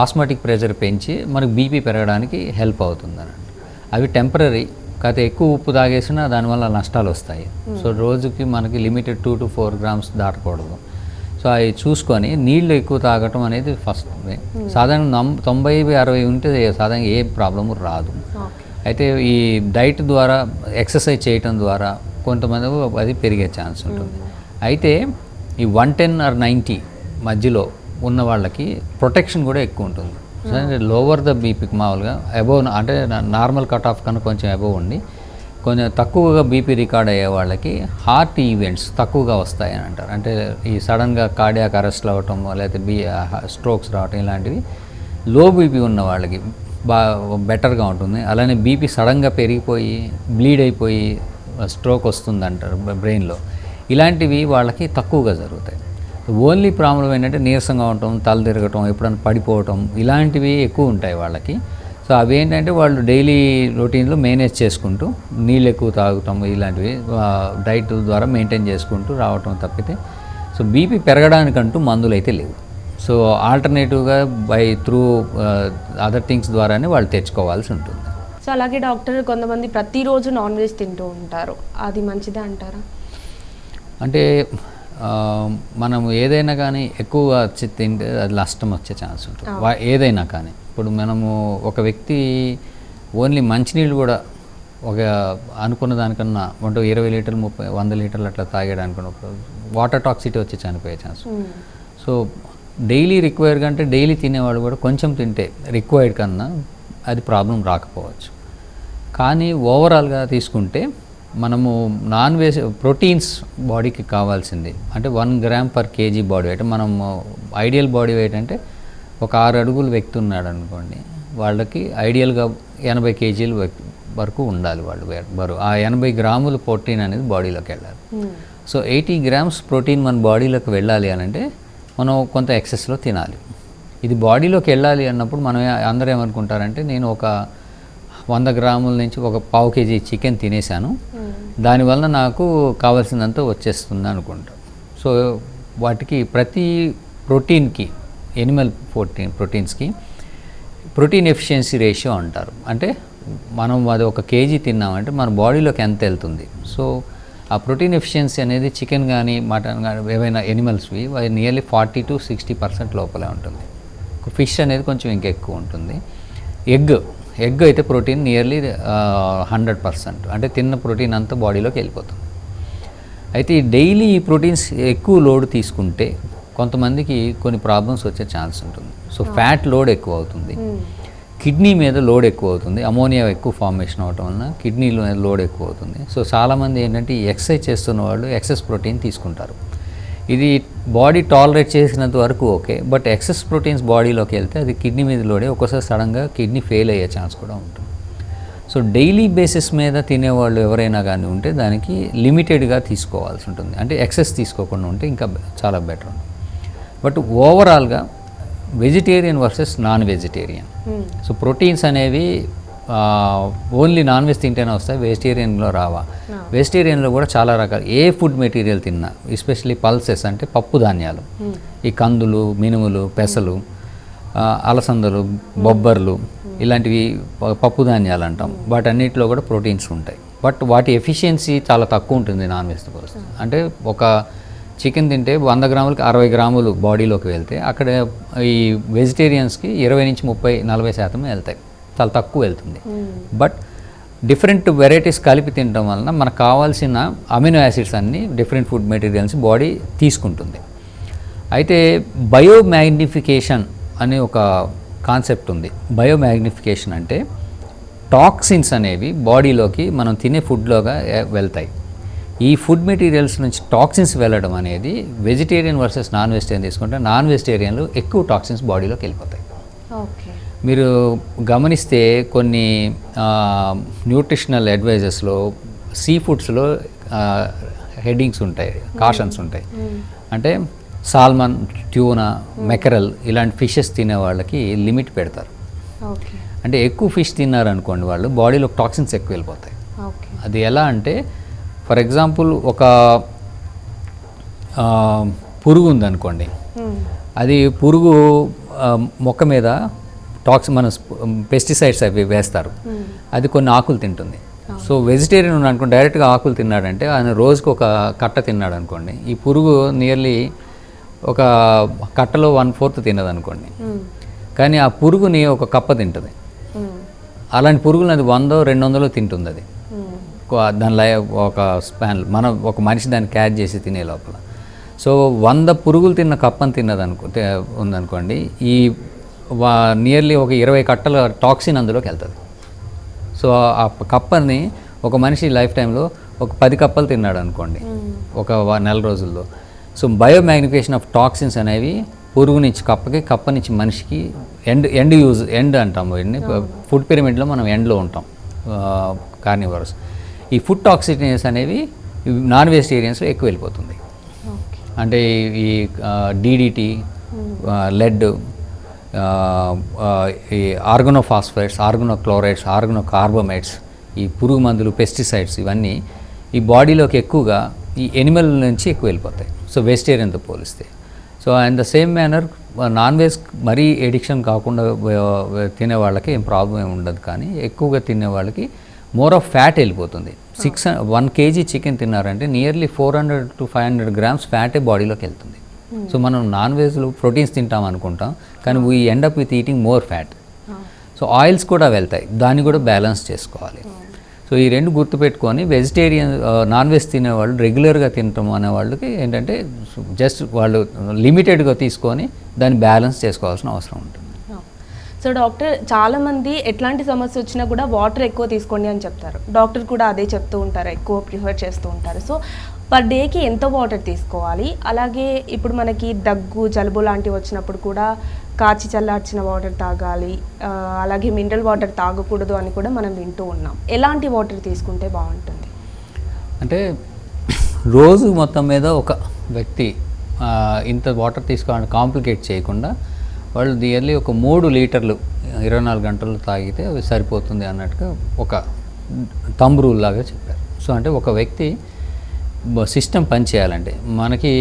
ఆస్మాటిక్ ప్రెషర్ పెంచి మనకు బీపీ పెరగడానికి హెల్ప్ అవుతుందని. అవి టెంపరీ, కాకపోతే ఎక్కువ ఉప్పు తాగేసినా దానివల్ల నష్టాలు వస్తాయి. సో రోజుకి మనకి లిమిటెడ్ 2 to 4 grams దాటకూడదు. సో అవి చూసుకొని నీళ్ళు ఎక్కువ తాగటం అనేది ఫస్ట్. సాధారణ 90/60 ఉంటే సాధారణంగా ఏ ప్రాబ్లము రాదు. అయితే ఈ డైట్ ద్వారా, ఎక్సర్సైజ్ చేయటం ద్వారా కొంతమంది అది పెరిగే ఛాన్స్ ఉంటుంది. అయితే ఈ 110 or 90 మధ్యలో ఉన్న వాళ్ళకి ప్రొటెక్షన్ కూడా ఎక్కువ ఉంటుంది. లోవర్ ద బీపీకి మామూలుగా అబోవ్ అంటే నార్మల్ కట్ ఆఫ్ కన్నా కొంచెం అబోవ్ ఉండి కొంచెం తక్కువగా బీపీ రికార్డ్ అయ్యే వాళ్ళకి హార్ట్ ఈవెంట్స్ తక్కువగా వస్తాయని అంటారు. అంటే ఈ సడన్గా కార్డియాక్ అరెస్ట్లు అవ్వటం, లేకపోతే స్ట్రోక్స్ రావటం, ఇలాంటివి లో బీపీ ఉన్న వాళ్ళకి బెటర్గా ఉంటుంది. అలానే బీపీ సడన్గా పెరిగిపోయి బ్లీడ్ అయిపోయి స్ట్రోక్ వస్తుంది అంటారు బ్రెయిన్లో, ఇలాంటివి వాళ్ళకి తక్కువగా జరుగుతాయి. ఓన్లీ ప్రాబ్లం ఏంటంటే నీరసంగా ఉండటం, తల తిరగటం, ఎప్పుడైనా పడిపోవటం, ఇలాంటివి ఎక్కువ ఉంటాయి వాళ్ళకి. సో అవి ఏంటంటే వాళ్ళు డైలీ రొటీన్లో మేనేజ్ చేసుకుంటూ నీళ్ళు ఎక్కువ తాగటం, ఇలాంటివి డైట్ ద్వారా మెయింటైన్ చేసుకుంటూ రావటం తప్పితే సో బీపీ పెరగడానికంటూ మందులు అయితే లేవు. సో ఆల్టర్నేటివ్గా త్రూ అదర్ థింగ్స్ ద్వారానే వాళ్ళు తెచ్చుకోవాల్సి ఉంటుంది. సో అలాగే డాక్టర్, కొంతమంది ప్రతిరోజు నాన్ వెజ్ తింటూ ఉంటారు, అది మంచిదే అంటారా? అంటే మనం ఏదైనా కానీ ఎక్కువగా తింటే అది నష్టం వచ్చే ఛాన్స్ ఉంటుంది. ఏదైనా కానీ ఇప్పుడు మనము ఒక వ్యక్తి ఓన్లీ మంచినీళ్ళు కూడా ఒక అనుకున్న దానికన్నా 20 లీటర్లు 100 లీటర్లు అట్లా తాగాడు అనుకున్నప్పుడు వాటర్ టాక్సిటీ వచ్చి చనిపోయే ఛాన్స్. సో డైలీ రిక్వైర్డ్ కంటే డైలీ తినేవాళ్ళు కూడా కొంచెం తింటే రిక్వైర్డ్ కన్నా అది ప్రాబ్లం రాకపోవచ్చు. కానీ ఓవరాల్గా తీసుకుంటే మనము నాన్ వెజ్ ప్రోటీన్స్ బాడీకి కావాల్సింది అంటే 1 gram per kg body weight. మనం ఐడియల్ బాడీ వెయిట్ అంటే ఒక 6 అడుగుల వ్యక్తి ఉన్నాడు అనుకోండి, వాళ్ళకి ఐడియల్గా 80 kg వరకు ఉండాలి వాళ్ళు బరువు. ఆ 80 grams ప్రోటీన్ అనేది బాడీలోకి వెళ్ళాలి. సో 80 grams ప్రోటీన్ మన బాడీలోకి వెళ్ళాలి అని అంటే మనం కొంత ఎక్సెస్లో తినాలి. ఇది బాడీలోకి వెళ్ళాలి అన్నప్పుడు మనం అందరూ ఏమనుకుంటారంటే నేను ఒక 100 grams నుంచి ఒక 1/2 kg చికెన్ తినేసాను, దానివల్ల నాకు కావాల్సినంత వచ్చేస్తుంది అనుకుంటాం. సో వాటికి ప్రతి ప్రోటీన్కి, ఎనిమల్ ప్రోటీన్స్కి ప్రోటీన్ ఎఫిషియన్సీ రేషియో అంటారు. అంటే మనం అది 1 kg తిన్నామంటే మన బాడీలోకి ఎంత వెళ్తుంది. సో ఆ ప్రోటీన్ ఎఫిషియన్సీ అనేది చికెన్ కానీ మటన్ కానీ ఏవైనా ఎనిమల్స్వి అది నియర్లీ 40 to 60% లోపలే ఉంటుంది. ఫిష్ అనేది కొంచెం ఇంకెక్కువ ఉంటుంది. ఎగ్ అయితే ప్రోటీన్ నియర్లీ 100%, అంటే తిన్న ప్రోటీన్ అంతా బాడీలోకి వెళ్ళిపోతుంది. అయితే ఈ డైలీ ఈ ప్రోటీన్స్ ఎక్కువ లోడ్ తీసుకుంటే కొంతమందికి కొన్ని ప్రాబ్లమ్స్ వచ్చే ఛాన్స్ ఉంటుంది. సో ఫ్యాట్ లోడ్ ఎక్కువ అవుతుంది, కిడ్నీ మీద లోడ్ ఎక్కువ అవుతుంది, అమోనియా ఎక్కువ ఫార్మేషన్ అవటం వలన కిడ్నీలో లోడ్ ఎక్కువ అవుతుంది. సో చాలామంది ఏంటంటే ఈ ఎక్సర్సైజ్ చేస్తున్న వాళ్ళు ఎక్సెస్ ప్రోటీన్ తీసుకుంటారు. ఇది బాడీ టాలరేట్ చేసినంత వరకు ఓకే, బట్ ఎక్సెస్ ప్రోటీన్స్ బాడీలోకి వెళ్తే అది కిడ్నీ మీద లోడే ఒక్కోసారి సడన్గా కిడ్నీ ఫెయిల్ అయ్యే ఛాన్స్ కూడా ఉంటుంది. సో డైలీ బేసిస్ మీద తినేవాళ్ళు ఎవరైనా కానీ ఉంటే దానికి లిమిటెడ్గా తీసుకోవాల్సి ఉంటుంది, అంటే ఎక్సెస్ తీసుకోకుండా ఉంటే ఇంకా చాలా బెటర్ ఉంటుంది. బట్ ఓవరాల్గా vegetarian versus non vegetarian, so proteins అనేవి ఓన్లీ నాన్ వెజ్ తింటేనే వస్తాయి, వెజిటేరియన్లో రావా. వెజిటేరియన్లో కూడా చాలా రకాలు ఏ ఫుడ్ మెటీరియల్ తిన్నా, ఎస్పెషల్లీ పల్సెస్ అంటే పప్పు ధాన్యాలు, ఈ కందులు, మినుములు, పెసలు, అలసందలు, బొబ్బర్లు, ఇలాంటివి పప్పు ధాన్యాలు అంటాం. వాటన్నిటిలో కూడా ప్రోటీన్స్ ఉంటాయి. బట్ వాటి ఎఫిషియన్సీ చాలా తక్కువ ఉంటుంది నాన్ వెజ్తో పోలిస్తే. అంటే ఒక చికెన్ తింటే 100 గ్రాములకి 60 గ్రాములు బాడీలోకి వెళ్తే అక్కడ ఈ వెజిటేరియన్స్కి 20 నుంచి 30-40% వెళ్తాయి, చాలా తక్కువ వెళ్తుంది. బట్ డిఫరెంట్ వెరైటీస్ కలిపి తినడం వలన మనకు కావాల్సిన అమినో యాసిడ్స్ అన్నీ డిఫరెంట్ ఫుడ్ మెటీరియల్స్ బాడీ తీసుకుంటుంది. అయితే బయోమ్యాగ్నిఫికేషన్ అనే ఒక కాన్సెప్ట్ ఉంది. బయోమ్యాగ్నిఫికేషన్ అంటే టాక్సిన్స్ అనేవి బాడీలోకి మనం తినే ఫుడ్లోగా వెళ్తాయి. ఈ ఫుడ్ మెటీరియల్స్ నుంచి టాక్సిన్స్ వెళ్ళడం అనేది వెజిటేరియన్ వర్సెస్ నాన్ వెజిటేరియన్ తీసుకుంటే నాన్ వెజిటేరియన్లో ఎక్కువ టాక్సిన్స్ బాడీలోకి వెళ్ళిపోతాయి. మీరు గమనిస్తే కొన్ని న్యూట్రిషనల్ అడ్వైజెస్లో సీ ఫుడ్స్లో హెడ్డింగ్స్ ఉంటాయి, కాషన్స్ ఉంటాయి. అంటే సాల్మన్, ట్యూనా, మెకరల్ ఇలాంటి ఫిషెస్ తినే వాళ్ళకి లిమిట్ పెడతారు. అంటే ఎక్కువ ఫిష్ తిన్నారనుకోండి వాళ్ళు బాడీలో టాక్సిన్స్ ఎక్కువ వెళ్ళిపోతాయి. అది ఎలా అంటే ఫర్ ఎగ్జాంపుల్ ఒక పురుగు ఉందనుకోండి, అది పురుగు మొక్క మీద మన పెస్టిసైడ్స్ అవి వేస్తారు, అది కొన్ని ఆకులు తింటుంది. సో వెజిటేరియన్ ఉన్నాడనుకోండి డైరెక్ట్గా ఆకులు తిన్నాడంటే ఆయన రోజుకి ఒక కట్ట తిన్నాడు అనుకోండి, ఈ పురుగు నియర్లీ ఒక కట్టలో 1/4 తినదు అనుకోండి, కానీ ఆ పురుగుని ఒక కప్ప తింటుంది. అలాంటి పురుగులు అది 100-200 తింటుంది. అది దాని ఒక స్పాన్ మనం ఒక మనిషి దాన్ని క్యాచ్ చేసి తినే లోపల. సో 100 పురుగులు తిన్న కప్పని ఉందనుకోండి, ఈ నియర్లీ ఒక 20 కట్టల టాక్సిన్ అందులోకి వెళ్తుంది. సో ఆ కప్పని ఒక మనిషి లైఫ్ టైంలో ఒక 10 కప్పలు తిన్నాడు అనుకోండి ఒక నెల రోజుల్లో. సో బయోమ్యాగ్నిఫికేషన్ ఆఫ్ టాక్సిన్స్ అనేవి పురుగు నుంచి కప్పకి, కప్ప నుంచి మనిషికి ఎండ్ అంటాం. వీటిని ఫుడ్ పిరమిడ్లో మనం ఎండ్లో ఉంటాం కార్నివరస్. ఈ ఫుడ్ టాక్సిటీనెస్ అనేవి నాన్ వెజిటేరియన్స్లో ఎక్కువ వెళ్ళిపోతుంది. అంటే ఈ DDT, లెడ్, ఈ ఆర్గనోఫాస్ఫేట్స్, ఆర్గనోక్లోరైడ్స్, ఆర్గనోకార్బోమేట్స్, ఈ పురుగు మందులు, పెస్టిసైడ్స్ ఇవన్నీ ఈ బాడీలోకి ఎక్కువగా ఈ ఎనిమల్ నుంచి ఎక్కువ వెళ్ళిపోతాయి. సో వెజిటేరియన్తో పోలిస్తే. So and the same manner non veg మరీ ఎడిక్షన్ కాకుండా తినే వాళ్ళకి ఏం ప్రాబ్లం ఏమి ఉండదు, కానీ ఎక్కువగా తినే వాళ్ళకి మోర్ ఆఫ్ ఫ్యాట్ వెళ్ళిపోతుంది. 1 kg చికెన్ తిన్నారంటే నియర్లీ 400 to 500 grams ఫ్యాటే బాడీలోకి వెళ్తుంది. సో మనం నాన్ వెజ్లో ప్రోటీన్స్ తింటాం అనుకుంటాం, కానీ we end up with eating more fat. So oils కూడా వెళ్తాయి, దాన్ని కూడా బ్యాలెన్స్ చేసుకోవాలి. సో ఈ రెండు గుర్తుపెట్టుకొని వెజిటేరియన్ నాన్ వెజ్ తినేవాళ్ళు రెగ్యులర్గా తినటం అనే వాళ్ళకి ఏంటంటే జస్ట్ వాళ్ళు లిమిటెడ్గా తీసుకొని దాన్ని బ్యాలెన్స్ చేసుకోవాల్సిన అవసరం ఉంటుంది. సో డాక్టర్, చాలామంది ఎట్లాంటి సమస్య వచ్చినా కూడా వాటర్ ఎక్కువ తీసుకోండి అని చెప్తారు. డాక్టర్ కూడా అదే చెప్తూ ఉంటారు, ఎక్కువ ప్రిఫర్ చేస్తూ ఉంటారు. సో పర్ డేకి ఎంత వాటర్ తీసుకోవాలి? అలాగే ఇప్పుడు మనకి దగ్గు, జలుబు లాంటివి వచ్చినప్పుడు కూడా కాచి చల్లార్చిన వాటర్ తాగాలి, అలాగే మినరల్ వాటర్ తాగకూడదు అని కూడా మనం వింటూ ఉన్నాం. ఎలాంటి వాటర్ తీసుకుంటే బాగుంటుంది? అంటే రోజు మొత్తం మీద ఒక వ్యక్తి ఇంత వాటర్ తీసుకోవాలని కాంప్లికేట్ చేయకుండా వాళ్ళు నియర్లీ ఒక 3 లీటర్లు 24 గంటలు తాగితే అవి సరిపోతుంది అన్నట్టుగా ఒక థంబ్ రూల్ లాగా చెప్పారు. సో అంటే ఒక వ్యక్తి సిస్టమ్ పనిచేయాలంటే మనకి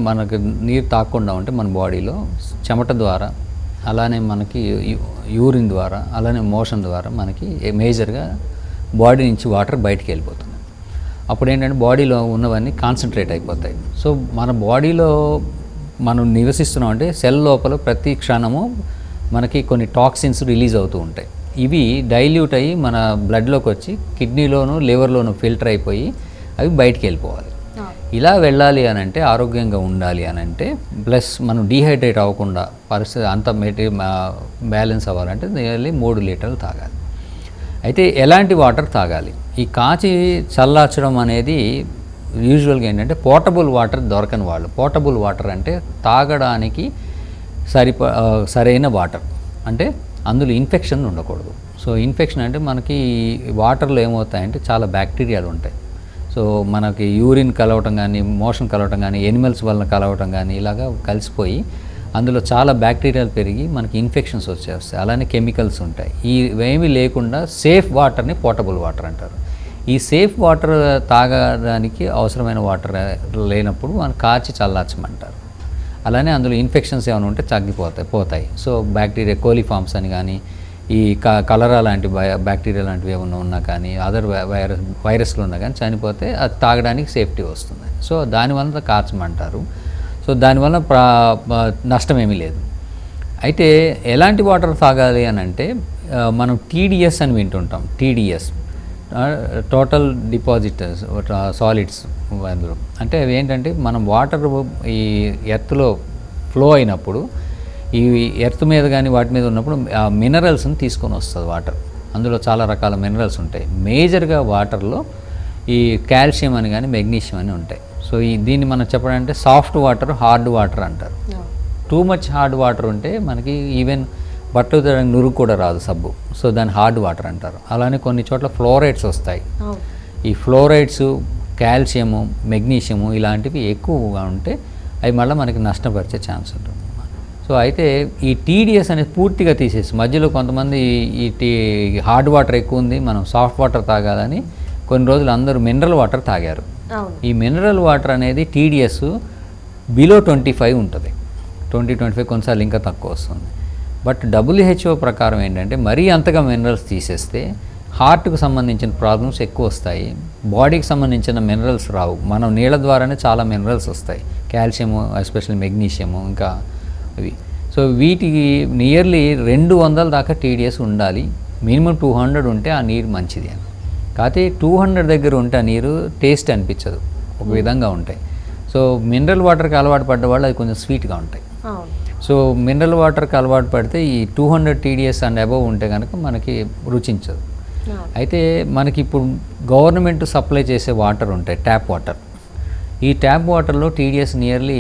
మనకు నీరు తాగకుండా ఉంటే మన బాడీలో చెమట ద్వారా, అలానే మనకి యూరిన్ ద్వారా, అలానే మోషన్ ద్వారా మనకి మేజర్గా బాడీ నుంచి వాటర్ బయటికి వెళ్ళిపోతుంది. అప్పుడు ఏంటంటే బాడీలో ఉన్నవన్నీ కాన్సన్ట్రేట్ అయిపోతాయి. సో మన బాడీలో మనం నివసిస్తున్నాం అంటే సెల్ లోపల ప్రతి క్షణము మనకి కొన్ని టాక్సిన్స్ రిలీజ్ అవుతూ ఉంటాయి. ఇవి డైల్యూట్ అయ్యి మన బ్లడ్లోకి వచ్చి కిడ్నీలోను, లివర్లోను ఫిల్టర్ అయిపోయి అవి బయటికి వెళ్ళిపోవాలి. ఇలా వెళ్ళాలి అని అంటే, ఆరోగ్యంగా ఉండాలి అని అంటే, ప్లస్ మనం డీహైడ్రేట్ అవ్వకుండా పరిస్థితి అంత బ్యాలెన్స్ అవ్వాలంటే నియర్లీ 3 లీటర్లు తాగాలి. అయితే ఎలాంటి వాటర్ తాగాలి? ఈ కాచి చల్లార్చడం అనేది యూజువల్గా ఏంటంటే పోర్టబుల్ వాటర్ దొరకని వాళ్ళు. పోర్టబుల్ వాటర్ అంటే తాగడానికి సరైన వాటర్, అంటే అందులో ఇన్ఫెక్షన్ ఉండకూడదు. సో ఇన్ఫెక్షన్ అంటే మనకి వాటర్లో ఏమవుతాయంటే చాలా బ్యాక్టీరియాలు ఉంటాయి. సో మనకి యూరిన్ కలవటం కానీ, మోషన్ కలవటం కానీ, ఎనిమల్స్ వల్ల కలవటం కానీ ఇలాగా కలిసిపోయి అందులో చాలా బ్యాక్టీరియాలు పెరిగి మనకి ఇన్ఫెక్షన్స్ వచ్చేస్తాయి. అలానే కెమికల్స్ ఉంటాయి. ఇవేమీ లేకుండా సేఫ్ వాటర్ని పోర్టబుల్ వాటర్ అంటారు. ఈ సేఫ్ వాటర్ తాగడానికి అవసరమైన వాటర్ లేనప్పుడు మనం కాచి చల్లార్చమంటారు. అలానే అందులో ఇన్ఫెక్షన్స్ ఏమైనా ఉంటే పోతాయి. సో బ్యాక్టీరియా కోలిఫామ్స్ అని కానీ, ఈ కలరా లాంటి బ్యాక్టీరియా లాంటివి ఏమైనా ఉన్నా కానీ, అదర్ వైరస్లు ఉన్నా కానీ చనిపోతే అది తాగడానికి సేఫ్టీ వస్తుంది. సో దానివల్ల కాచమంటారు. సో దానివల్ల నష్టం ఏమీ లేదు. అయితే ఎలాంటి వాటర్ తాగాలి అని అంటే మనం TDS అని వింటుంటాం. TDS total depositors solids. అందులో అంటే అవి ఏంటంటే మనం వాటర్ ఈ ఎర్త్లో ఫ్లో అయినప్పుడు ఈ ఎర్త్ మీద కానీ వాటి మీద ఉన్నప్పుడు ఆ మినరల్స్ని తీసుకొని వస్తుంది వాటర్. అందులో చాలా రకాల మినరల్స్ ఉంటాయి. మేజర్గా వాటర్లో ఈ కాల్షియం అని కానీ, మెగ్నీషియం అని ఉంటాయి. సో దీన్ని మనం చెప్పాలంటే సాఫ్ట్ వాటర్, హార్డ్ వాటర్ అంటారు. టూ మచ్ హార్డ్ వాటర్ ఉంటే మనకి ఈవెన్ బట్టలు తడడానికి నురుగు కూడా రాదు, సబ్బు. సో దాన్ని హార్డ్ వాటర్ అంటారు. అలానే కొన్ని చోట్ల ఫ్లోరైడ్స్ వస్తాయి. ఈ ఫ్లోరైడ్స్, కాల్షియము, మెగ్నీషియము ఇలాంటివి ఎక్కువగా ఉంటే అవి మళ్ళీ మనకి నష్టపరిచే ఛాన్స్ ఉంటుంది. సో అయితే ఈ TDS అనేది పూర్తిగా తీసేసి మధ్యలో కొంతమంది ఈ హార్డ్ వాటర్ ఎక్కువ ఉంది, మనం సాఫ్ట్ వాటర్ తాగాలని కొన్ని రోజులు అందరూ మినరల్ వాటర్ తాగారు. ఈ మినరల్ వాటర్ అనేది TDS బిలో 25 ఉంటుంది. 20-25 కొన్నిసార్లు ఇంకా తక్కువ వస్తుంది. బట్ WHO ప్రకారం ఏంటంటే మరీ అంతగా మినరల్స్ తీసేస్తే హార్ట్కు సంబంధించిన ప్రాబ్లమ్స్ ఎక్కువ వస్తాయి, బాడీకి సంబంధించిన మినరల్స్ రావు. మనం నీళ్ళ ద్వారానే చాలా మినరల్స్ వస్తాయి, కాల్షియము, ఎస్పెషల్లీ మెగ్నీషియము, ఇంకా ఇవి. సో వీటికి నియర్లీ 200 దాకా TDS ఉండాలి. మినిమం 200 ఉంటే ఆ నీరు మంచిది అని. కాకపోతే 200 దగ్గర ఉంటే ఆ నీరు టేస్ట్ అనిపించదు, ఒక విధంగా ఉంటాయి. సో మినరల్ వాటర్కి అలవాటు పడ్డ వాళ్ళు అది కొంచెం స్వీట్గా ఉంటాయి. సో మినరల్ వాటర్కి అలవాటు పడితే ఈ 200 TDS అండ్ అబవ్ ఉంటే కనుక మనకి రుచించదు. అయితే మనకి ఇప్పుడు గవర్నమెంట్ సప్లై చేసే వాటర్ ఉంటాయి, ట్యాప్ వాటర్. ఈ ట్యాప్ వాటర్లో TDS నియర్లీ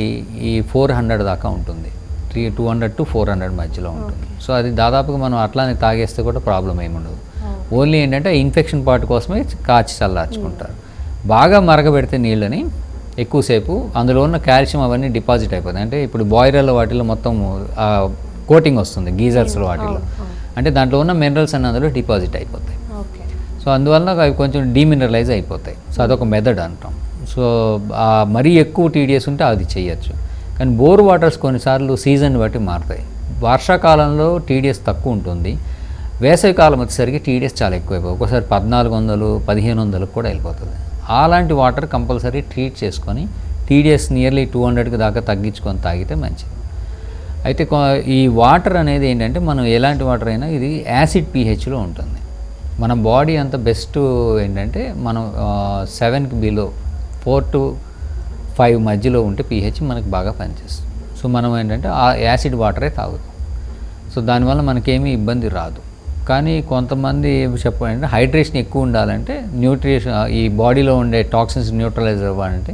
ఈ 400 దాకా ఉంటుంది. 200 to 400 మధ్యలో ఉంటుంది. సో అది దాదాపుగా మనం అట్లానే తాగేస్తే కూడా ప్రాబ్లం ఏమి ఉండదు. ఓన్లీ ఏంటంటే ఇన్ఫెక్షన్ పార్ట్ కోసమే కాచి చల్లార్చుకుంటారు. బాగా మరగబెడితే నీళ్ళని ఎక్కువసేపు అందులో ఉన్న కాల్షియం అవన్నీ డిపాజిట్ అయిపోతాయి. అంటే ఇప్పుడు బాయిలర్ల వాటిలో మొత్తం కోటింగ్ వస్తుంది, గీజర్స్లో వాటిలో. అంటే దాంట్లో ఉన్న మినరల్స్ అన్నీ అందులో డిపాజిట్ అయిపోతాయి. సో అందువల్ల అవి కొంచెం డీమినరలైజ్ అయిపోతాయి. సో అదొక మెథడ్ అంటాం. సో మరీ ఎక్కువ TDS ఉంటే అది చేయొచ్చు. కానీ బోర్ వాటర్స్ కొన్నిసార్లు సీజన్ బట్టి మారుతాయి. వర్షాకాలంలో TDS తక్కువ ఉంటుంది, వేసవికాలం వచ్చేసరికి TDS చాలా ఎక్కువైపోయి ఒకసారి 1400, 1500 కూడా వెళ్ళిపోతుంది. అలాంటి వాటర్ కంపల్సరీ ట్రీట్ చేసుకొని TDS నియర్లీ 200కి దాకా తగ్గించుకొని తాగితే మంచిది. అయితే ఈ వాటర్ అనేది ఏంటంటే మనం ఎలాంటి వాటర్ అయినా ఇది యాసిడ్ pHలో ఉంటుంది. మన బాడీ అంత బెస్ట్ ఏంటంటే మనం 7కి బిలో 4 to 5 మధ్యలో ఉంటే pH మనకు బాగా పనిచేస్తుంది. సో మనం ఏంటంటే ఆ యాసిడ్ వాటరే తాగుతాం. సో దానివల్ల మనకేమీ ఇబ్బంది రాదు. కానీ కొంతమంది చెప్పాలంటే హైడ్రేషన్ ఎక్కువ ఉండాలంటే న్యూట్రిషన్ ఈ బాడీలో ఉండే టాక్సిన్స్ న్యూట్రలైజ్ అవ్వాలంటే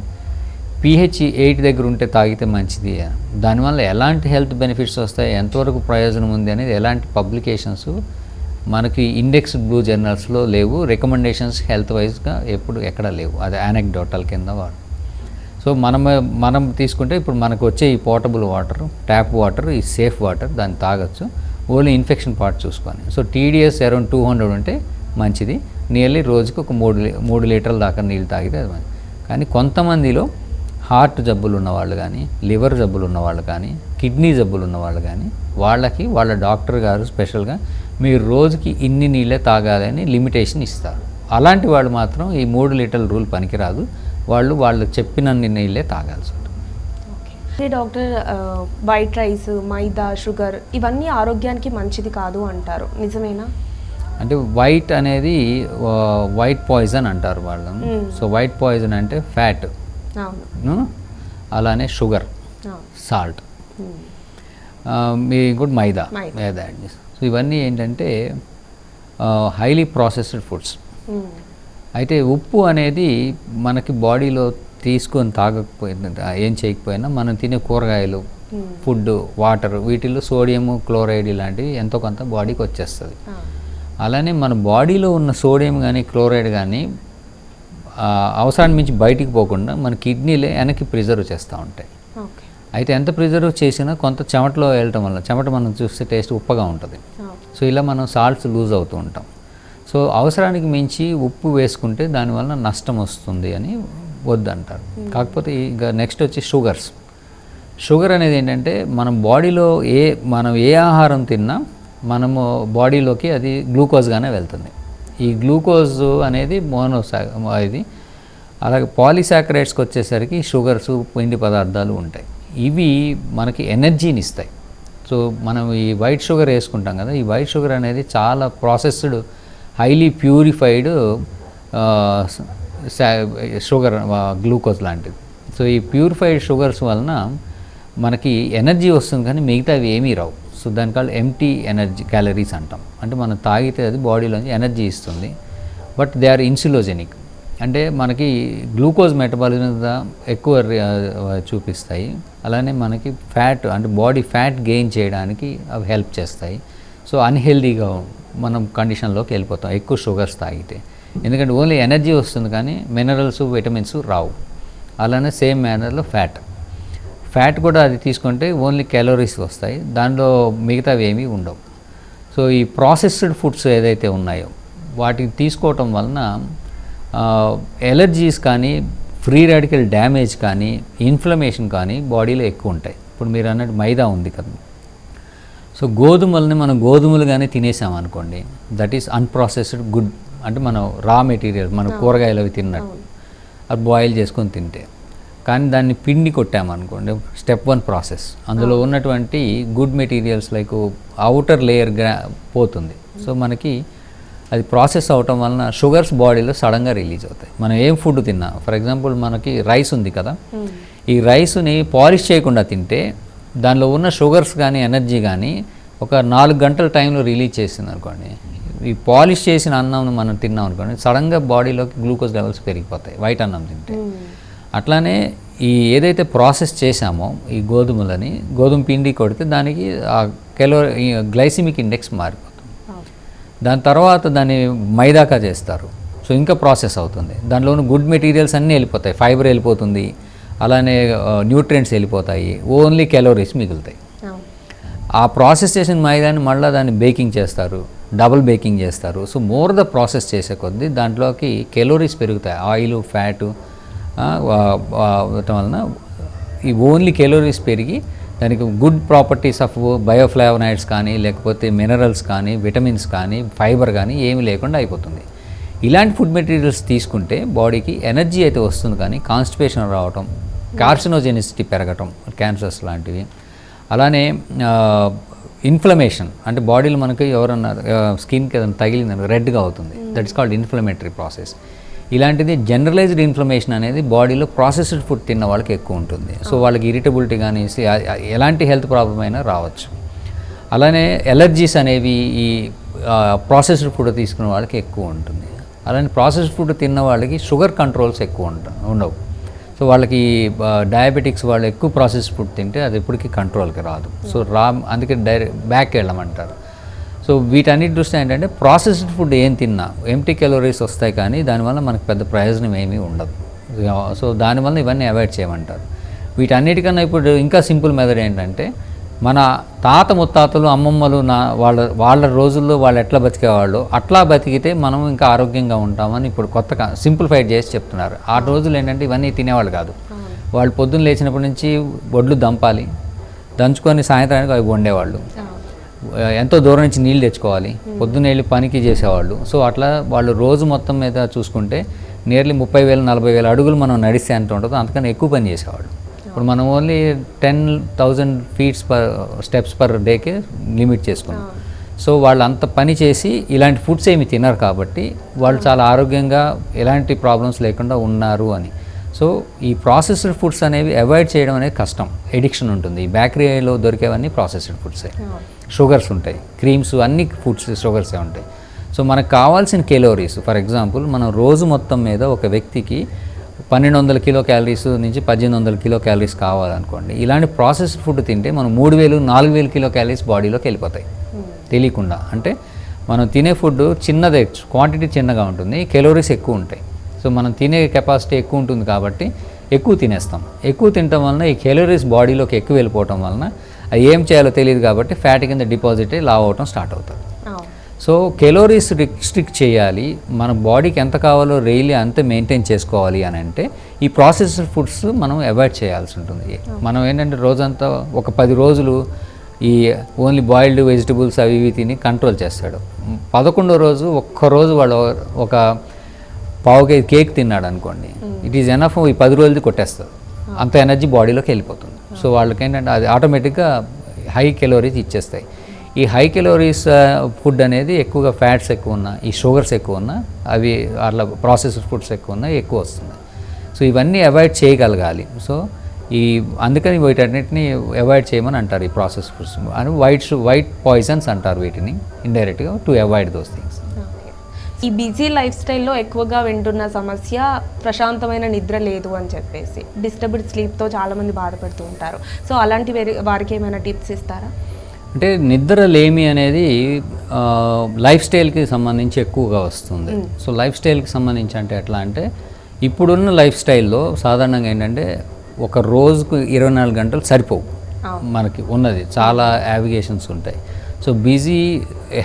pH 8 దగ్గర ఉంటే తాగితే మంచిది. దానివల్ల ఎలాంటి హెల్త్ బెనిఫిట్స్ వస్తాయి, ఎంతవరకు ప్రయోజనం ఉంది అనేది ఎలాంటి పబ్లికేషన్స్ మనకి ఇండెక్స్ బ్లూ జర్నల్స్లో లేవు, రికమెండేషన్స్ హెల్త్ వైజ్గా ఎప్పుడు ఎక్కడా లేవు. అది యానెక్డోటల్ కింద వాడు. సో మనం తీసుకుంటే ఇప్పుడు మనకు వచ్చే ఈ పోర్టబుల్ వాటర్, ట్యాప్ వాటర్, ఈ సేఫ్ వాటర్ దాన్ని తాగొచ్చు, ఓన్లీ ఇన్ఫెక్షన్ పార్ట్ చూసుకొని. సో TDS అరౌండ్ 200 ఉంటే మంచిది. నియర్లీ రోజుకి ఒక 3 లీటర్ల దాకా నీళ్ళు తాగితే అది మంచిది. కానీ కొంతమందిలో హార్ట్ జబ్బులు ఉన్నవాళ్ళు కానీ, లివర్ జబ్బులు ఉన్నవాళ్ళు కానీ, కిడ్నీ జబ్బులు ఉన్నవాళ్ళు కానీ వాళ్ళకి వాళ్ళ డాక్టర్ గారు స్పెషల్గా మీరు రోజుకి ఇన్ని నీళ్ళే తాగాలని లిమిటేషన్ ఇస్తారు. అలాంటి వాళ్ళు మాత్రం ఈ 3 లీటర్ల రూల్ పనికిరాదు. వాళ్ళు చెప్పినన్ని నీళ్ళే తాగాల్సి ఉంటుంది. డాక్టర్, వైట్ రైస్, మైదా, షుగర్ ఇవన్నీ ఆరోగ్యానికి మంచిది కాదు అంటారు, నిజమేనా? అంటే వైట్ అనేది వైట్ పాయిజన్ అంటారు వాళ్ళు. సో వైట్ పాయిజన్ అంటే ఫ్యాట్, అలానే షుగర్, సాల్ట్, ఇంకోటి మైదా యాడ్ చేస్తారు. సో ఇవన్నీ ఏంటంటే హైలీ ప్రాసెస్డ్ ఫుడ్స్. అయితే ఉప్పు అనేది మనకి బాడీలో తీసుకొని తాగకపోయినా ఏం చేయకపోయినా మనం తినే కూరగాయలు, ఫుడ్, వాటర్, వీటిల్లో సోడియం, క్లోరైడ్ ఇలాంటివి ఎంతో కొంత బాడీకి వచ్చేస్తుంది. అలానే మన బాడీలో ఉన్న సోడియం కానీ క్లోరైడ్ కానీ అవసరాన్ని మించి బయటికి పోకుండా మన కిడ్నీలే వెనక్కి ప్రిజర్వ్ చేస్తూ ఉంటాయి. అయితే ఎంత ప్రిజర్వ్ చేసినా కొంత చెమటలో వెళ్ళటం వల్ల చెమట మనం చూస్తే టేస్ట్ ఉప్పగా ఉంటుంది. సో ఇలా మనం సాల్ట్స్ లూజ్ అవుతూ ఉంటాం. సో అవసరానికి మించి ఉప్పు వేసుకుంటే దానివల్ల నష్టం వస్తుంది అని వద్దంటారు. కాకపోతే ఇక నెక్స్ట్ వచ్చి షుగర్ అనేది ఏంటంటే మన బాడీలో మనం ఏ ఆహారం తిన్నా మనము బాడీలోకి అది గ్లూకోజ్గానే వెళ్తుంది. ఈ గ్లూకోజ్ అనేది ఇది అలాగే పాలీసాకరైడ్స్కి వచ్చేసరికి షుగర్స్, పిండి పదార్థాలు ఉంటాయి. ఇవి మనకి ఎనర్జీని ఇస్తాయి. సో మనం ఈ వైట్ షుగర్ వేసుకుంటాం కదా, ఈ వైట్ షుగర్ అనేది చాలా processed, highly purified sugar, glucose లాంటిది. సో ఈ ప్యూరిఫైడ్ షుగర్స్ వలన మనకి ఎనర్జీ వస్తుంది కానీ మిగతావి ఏమీ రావు. సో దాని కాళ్ళు ఎంటీ ఎనర్జీ క్యాలరీస్ అంటాం. అంటే మనం తాగితే అది బాడీలోంచి ఎనర్జీ ఇస్తుంది, బట్ దే ఆర్ ఇన్సులోజెనిక్. అంటే మనకి గ్లూకోజ్ మెటబాలిజం ఎక్కువ చూపిస్తాయి. అలానే మనకి ఫ్యాట్, అంటే బాడీ ఫ్యాట్ గెయిన్ చేయడానికి అవి హెల్ప్ చేస్తాయి. సో అన్హెల్దీగా మనం కండిషన్లోకి వెళ్ళిపోతాం ఎక్కువ షుగర్స్ తాగితే. ఎందుకంటే ఓన్లీ ఎనర్జీ వస్తుంది కానీ మినరల్స్, విటమిన్స్ రావు. అలానే సేమ్ మేనర్లో ఫ్యాట్ కూడా అది తీసుకుంటే ఓన్లీ క్యాలరీస్ వస్తాయి, దానిలో మిగతావి ఏమీ ఉండవు. సో ఈ ప్రాసెస్డ్ ఫుడ్స్ ఏదైతే ఉన్నాయో వాటిని తీసుకోవటం వలన ఎలర్జీస్ కానీ, ఫ్రీ రాడికల్ డ్యామేజ్ కానీ, ఇన్ఫ్లమేషన్ కానీ బాడీలో ఎక్కువ ఉంటాయి. ఇప్పుడు మీరు అన్నట్టు మైదా ఉంది కదా, సో గోధుమల్ని మనం గోధుమలుగానే తినేసామనుకోండి, దట్ ఈస్ అన్ప్రాసెస్డ్ గుడ్. అంటే మనం రా మెటీరియల్, మన కూరగాయలు అవి తిన్నట్టు అది బాయిల్ చేసుకొని తింటే. కానీ దాన్ని పిండి కొట్టామనుకోండి, స్టెప్ 1 ప్రాసెస్, అందులో ఉన్నటువంటి good materials like outer layer పోతుంది. సో మనకి అది ప్రాసెస్ అవటం వలన షుగర్స్ బాడీలో సడన్గా రిలీజ్ అవుతాయి. మనం ఏం ఫుడ్ తిన్నా, ఫర్ ఎగ్జాంపుల్ మనకి రైస్ ఉంది కదా, ఈ రైస్ని పాలిష్ చేయకుండా తింటే దానిలో ఉన్న షుగర్స్ కానీ ఎనర్జీ కానీ ఒక 4 గంటల టైంలో రిలీజ్ చేసింది అనుకోండి. ఈ పాలిష్ చేసిన అన్నం మనం తిన్నాం అనుకోండి, సడన్గా బాడీలోకి గ్లూకోజ్ లెవెల్స్ పెరిగిపోతాయి వైట్ అన్నం తింటే. అట్లానే ఈ ఏదైతే ప్రాసెస్ చేశామో ఈ గోధుమ పిండి కొడితే దానికి ఆ గ్లైసిమిక్ ఇండెక్స్ మారిపోతుంది. దాని తర్వాత దాన్ని మైదాకా చేస్తారు. సో ఇంకా ప్రాసెస్ అవుతుంది, దానిలో ఉన్న గుడ్ మెటీరియల్స్ అన్నీ వెళ్ళిపోతాయి, ఫైబర్ వెళ్ళిపోతుంది, అలానే న్యూట్రియంట్స్ వెళ్ళిపోతాయి, ఓన్లీ క్యాలరీస్ మిగులుతాయి. ఆ ప్రాసెస్ చేసిన మైదాన్ని మళ్ళీ దాన్ని బేకింగ్ చేస్తారు, డబుల్ బేకింగ్ చేస్తారు. సో మోర్ ద ప్రాసెస్ చేసే కొద్దీ దాంట్లోకి క్యాలరీస్ పెరుగుతాయి, ఆయిల్, ఫ్యాటు వలన ఈ ఓన్లీ క్యాలరీస్ పెరిగి దానికి గుడ్ ప్రాపర్టీస్ ఆఫ్ బయోఫ్లావనాయిడ్స్ కానీ, లేకపోతే మినరల్స్ కానీ, విటమిన్స్ కానీ, ఫైబర్ కానీ ఏమీ లేకుండా అయిపోతుంది. ఇలాంటి ఫుడ్ మెటీరియల్స్ తీసుకుంటే బాడీకి ఎనర్జీ అయితే వస్తుంది కానీ కాన్స్టిపేషన్ రావటం, కార్సినోజెనిసిటీ పెరగటం, క్యాన్సర్స్ లాంటివి, అలానే ఇన్ఫ్లమేషన్, అంటే బాడీలో మనకి ఎవరన్నా స్కిన్కి ఏదైనా తగిలిందని రెడ్గా అవుతుంది, that is called inflammatory process. ఇలాంటిది జనరలైజ్డ్ ఇన్ఫ్లమేషన్ అనేది బాడీలో ప్రాసెస్డ్ ఫుడ్ తిన్న వాళ్ళకి ఎక్కువ ఉంటుంది. సో వాళ్ళకి ఇరిటబిలిటీ కానీ ఎలాంటి హెల్త్ ప్రాబ్లం అయినా రావచ్చు. అలానే ఎలర్జీస్ అనేవి ఈ ప్రాసెస్డ్ ఫుడ్ తీసుకున్న వాళ్ళకి ఎక్కువ ఉంటుంది. అలానే ప్రాసెస్డ్ ఫుడ్ తిన్న వాళ్ళకి షుగర్ కంట్రోల్స్ ఎక్కువ ఉండవు. సో వాళ్ళకి డయాబెటిక్స్ వాళ్ళు ఎక్కువ ప్రాసెస్డ్ ఫుడ్ తింటే అది ఎప్పటికీ కంట్రోల్కి రాదు. సో అందుకే బ్యాక్ వెళ్ళమంటారు. సో వీటన్నిటి దృష్ట్యా ఏంటంటే ప్రాసెస్డ్ ఫుడ్ ఏం తిన్నా ఎంటీ క్యాలరీస్ వస్తాయి కానీ దానివల్ల మనకు పెద్ద ప్రయోజనం ఏమీ ఉండదు. సో దానివల్ల ఇవన్నీ అవాయిడ్ చేయమంటారు. వీటన్నిటికన్నా ఇప్పుడు ఇంకా సింపుల్ మెథడ్ ఏంటంటే, మన తాత ముత్తాతలు, అమ్మమ్మలు వాళ్ళ రోజుల్లో వాళ్ళు ఎట్లా బతికేవాళ్ళు అట్లా బతికితే మనం ఇంకా ఆరోగ్యంగా ఉంటామని ఇప్పుడు కొత్తగా సింప్లిఫైడ్ చేసి చెప్తున్నారు. ఆ రోజులు ఏంటంటే ఇవన్నీ తినేవాళ్ళు కాదు. వాళ్ళు పొద్దున్న లేచినప్పటి నుంచి వడ్లు దంచుకొని సాయంత్రానికి అవి వండేవాళ్ళు. ఎంతో దూరం నుంచి నీళ్ళు తెచ్చుకోవాలి, పొద్దున్న వెళ్ళి పనికి చేసేవాళ్ళు. సో అట్లా వాళ్ళు రోజు మొత్తం మీద చూసుకుంటే నియర్లీ 30,000 40,000 అడుగులు మనం నడిస్తే ఎంత ఉంటుందో అంతకన్నా ఎక్కువ పని చేసేవాళ్ళు. ఇప్పుడు మనం only 10,000 feets steps per decay limit చేసుకున్నాం. సో వాళ్ళు అంత పని చేసి ఇలాంటి ఫుడ్స్ ఏమి తినరు కాబట్టి వాళ్ళు చాలా ఆరోగ్యంగా ఎలాంటి ప్రాబ్లమ్స్ లేకుండా ఉన్నారు అని. సో ఈ ప్రాసెస్డ్ ఫుడ్స్ అనేవి అవాయిడ్ చేయడం అనేది కష్టం, ఎడిక్షన్ ఉంటుంది. ఈ బేకరీలో దొరికేవన్నీ ప్రాసెస్డ్ ఫుడ్సే, షుగర్స్ ఉంటాయి, క్రీమ్స్, అన్ని ఫుడ్స్ షుగర్సే ఉంటాయి. సో మనకు కావాల్సిన క్యాలరీస్, ఫర్ ఎగ్జాంపుల్ మనం రోజు మొత్తం మీద ఒక వ్యక్తికి 1200 కిలో క్యాలరీస్ నుంచి 1800 కిలో క్యాలరీస్ కావాలనుకోండి, ఇలాంటి ప్రాసెస్డ్ ఫుడ్ తింటే మనం 3000-4000 కిలో క్యాలరీస్ బాడీలోకి వెళ్ళిపోతాయి తెలియకుండా. అంటే మనం తినే ఫుడ్ చిన్నదే, క్వాంటిటీ చిన్నగా ఉంటుంది, కెలోరీస్ ఎక్కువ ఉంటాయి. సో మనం తినే కెపాసిటీ ఎక్కువ ఉంటుంది కాబట్టి ఎక్కువ తినేస్తాం. ఎక్కువ తినటం వలన ఈ కెలోరీస్ బాడీలోకి ఎక్కువ వెళ్ళిపోవటం వలన అది ఏం చేయాలో తెలియదు కాబట్టి ఫ్యాట్ కింద డిపాజిట్ అయ్యి లావ్ అవటం స్టార్ట్ అవుతుంది. సో కెలోరీస్ రిస్ట్రిక్ట్ చేయాలి, మన బాడీకి ఎంత కావాలో రైలీ అంతే మెయింటైన్ చేసుకోవాలి అని అంటే ఈ ప్రాసెస్డ్ ఫుడ్స్ మనం అవాయిడ్ చేయాల్సి ఉంటుంది. మనం ఏంటంటే రోజంతా ఒక 10 రోజులు ఈ ఓన్లీ బాయిల్డ్ వెజిటబుల్స్ అవి ఇవి తిని కంట్రోల్ చేస్తాడు. 11వ రోజు ఒక్కరోజు వాడు ఒక పావు కేజీ కేక్ తిన్నాడు అనుకోండి, ఇట్ ఈజ్ ఎనఫ్, ఈ 10 రోజులది కొట్టేస్తుంది, అంత ఎనర్జీ బాడీలోకి వెళ్ళిపోతుంది. సో వాళ్ళకి ఏంటంటే అది ఆటోమేటిక్గా హై కెలోరీస్ ఇచ్చేస్తాయి. ఈ హై కెలోరీస్ ఫుడ్ అనేది ఎక్కువగా ఫ్యాట్స్ ఎక్కువ ఉన్నా, ఈ షుగర్స్ ఎక్కువ ఉన్నా, అవి అట్లా ప్రాసెస్డ్ ఫుడ్స్ ఎక్కువ ఉన్నా ఎక్కువ వస్తుంది. సో ఇవన్నీ అవాయిడ్ చేయగలగాలి. సో అందుకని వీటన్నిటిని అవాయిడ్ చేయమని అంటారు ఈ ప్రాసెస్ ఫుడ్స్ అని. వైట్ పాయిజన్స్ అంటారు వీటిని ఇండైరెక్ట్గా, టు అవాయిడ్ దోస్ థింగ్స్. ఈ బిజీ లైఫ్ స్టైల్లో ఎక్కువగా వింటున్న సమస్య ప్రశాంతమైన నిద్ర లేదు అని చెప్పేసి, డిస్టర్బ్డ్ స్లీప్తో చాలామంది బాధపడుతూ ఉంటారు. సో అలాంటి వారికి ఏమైనా టిప్స్ ఇస్తారా? అంటే నిద్ర లేమి అనేది లైఫ్ స్టైల్కి సంబంధించి ఎక్కువగా వస్తుంది. సో లైఫ్ స్టైల్కి సంబంధించి అంటే ఎట్లా అంటే, ఇప్పుడున్న లైఫ్ స్టైల్లో సాధారణంగా ఏంటంటే ఒక రోజుకు 24 గంటలు సరిపోవు మనకి ఉన్నది, చాలా యావిగేషన్స్ ఉంటాయి. సో బిజీ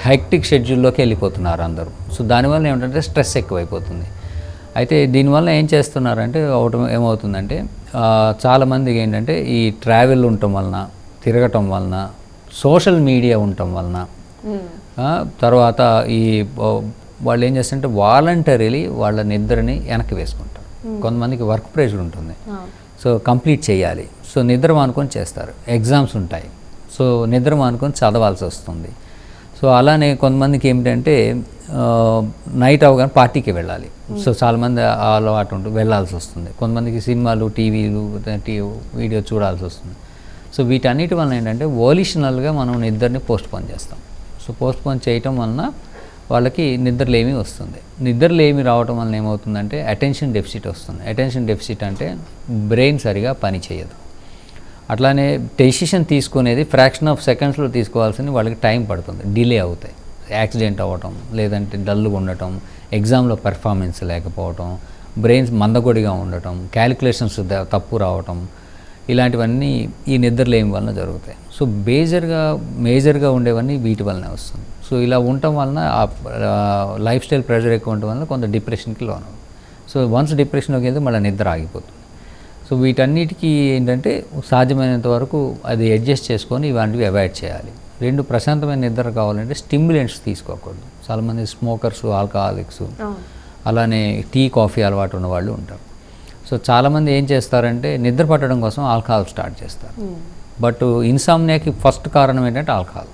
హెక్టిక్ షెడ్యూల్లోకి వెళ్ళిపోతున్నారు అందరూ. సో దానివల్ల ఏమిటంటే స్ట్రెస్ ఎక్కువైపోతుంది. అయితే దీనివల్ల ఏం చేస్తున్నారంటే ఏమవుతుందంటే చాలామందికి ఏంటంటే ఈ ట్రావెల్ ఉండటం వలన, తిరగటం వలన, సోషల్ మీడియా ఉండటం వలన, తర్వాత ఈ వాళ్ళు ఏం చేస్తారంటే వాలంటరీలీ వాళ్ళ నిద్రని వెనక్కి వేసుకుంటారు. కొంతమందికి వర్క్ ప్రెషర్ ఉంటుంది, సో కంప్లీట్ చేయాలి, సో నిద్ర మానుకొని చేస్తారు. ఎగ్జామ్స్ ఉంటాయి, సో నిద్ర మానుకొని చదవాల్సి వస్తుంది. సో అలానే కొంతమందికి ఏమిటంటే నైట్ అవగానే పార్టీకి వెళ్ళాలి, సో చాలామంది అలవాటు ఉంటుంది, వెళ్ళాల్సి వస్తుంది. కొంతమందికి సినిమాలు, టీవీలు, వీడియో చూడాల్సి వస్తుంది. సో వీటన్నిటి వలన ఏంటంటే వోలిషనల్గా మనం నిద్రని పోస్ట్పోన్ చేస్తాం. సో పోస్ట్పోన్ చేయటం వలన వాళ్ళకి నిద్రలేమి వస్తుంది. నిద్రలేమి రావటం వలన ఏమవుతుందంటే అటెన్షన్ డెఫిసిట్ వస్తుంది. అటెన్షన్ డెఫిసిట్ అంటే బ్రెయిన్ సరిగా పని చేయదు. అట్లానే డెసిషన్ తీసుకునేది ఫ్రాక్షన్ ఆఫ్ సెకండ్స్లో తీసుకోవాల్సింది వాళ్ళకి టైం పడుతుంది, డిలే అవుతాయి. యాక్సిడెంట్ అవ్వటం, లేదంటే డల్గా ఉండటం, ఎగ్జామ్లో పెర్ఫార్మెన్స్ లేకపోవటం, బ్రెయిన్స్ మందకొడిగా ఉండటం, క్యాలిక్యులేషన్స్ తప్పు రావటం, ఇలాంటివన్నీ ఈ నిద్రలేమి వలన జరుగుతాయి. సో మేజర్గా ఉండేవన్నీ వీటి వలనే వస్తుంది. సో ఇలా ఉండటం వలన లైఫ్ స్టైల్ ప్రెషర్ ఎక్కువ ఉండటం వలన కొంత డిప్రెషన్కి లోనవుతుంది. సో వన్స్ డిప్రెషన్లోకి వెళ్తే మళ్ళీ నిద్ర ఆగిపోతుంది. సో వీటన్నిటికీ ఏంటంటే సాధ్యమైనంత వరకు అది అడ్జస్ట్ చేసుకొని ఇలాంటివి అవాయిడ్ చేయాలి. ప్రశాంతమైన నిద్ర కావాలంటే స్టిమ్యులెంట్స్ తీసుకోకూడదు. చాలామంది స్మోకర్స్, ఆల్కహాలిక్స్, అలానే టీ, కాఫీ అలవాటు ఉన్న వాళ్ళు ఉంటారు. సో చాలామంది ఏం చేస్తారంటే నిద్ర పట్టడం కోసం ఆల్కహాల్ స్టార్ట్ చేస్తారు. బట్ ఇన్సామ్నియాకి ఫస్ట్ కారణం ఏంటంటే ఆల్కహాల్.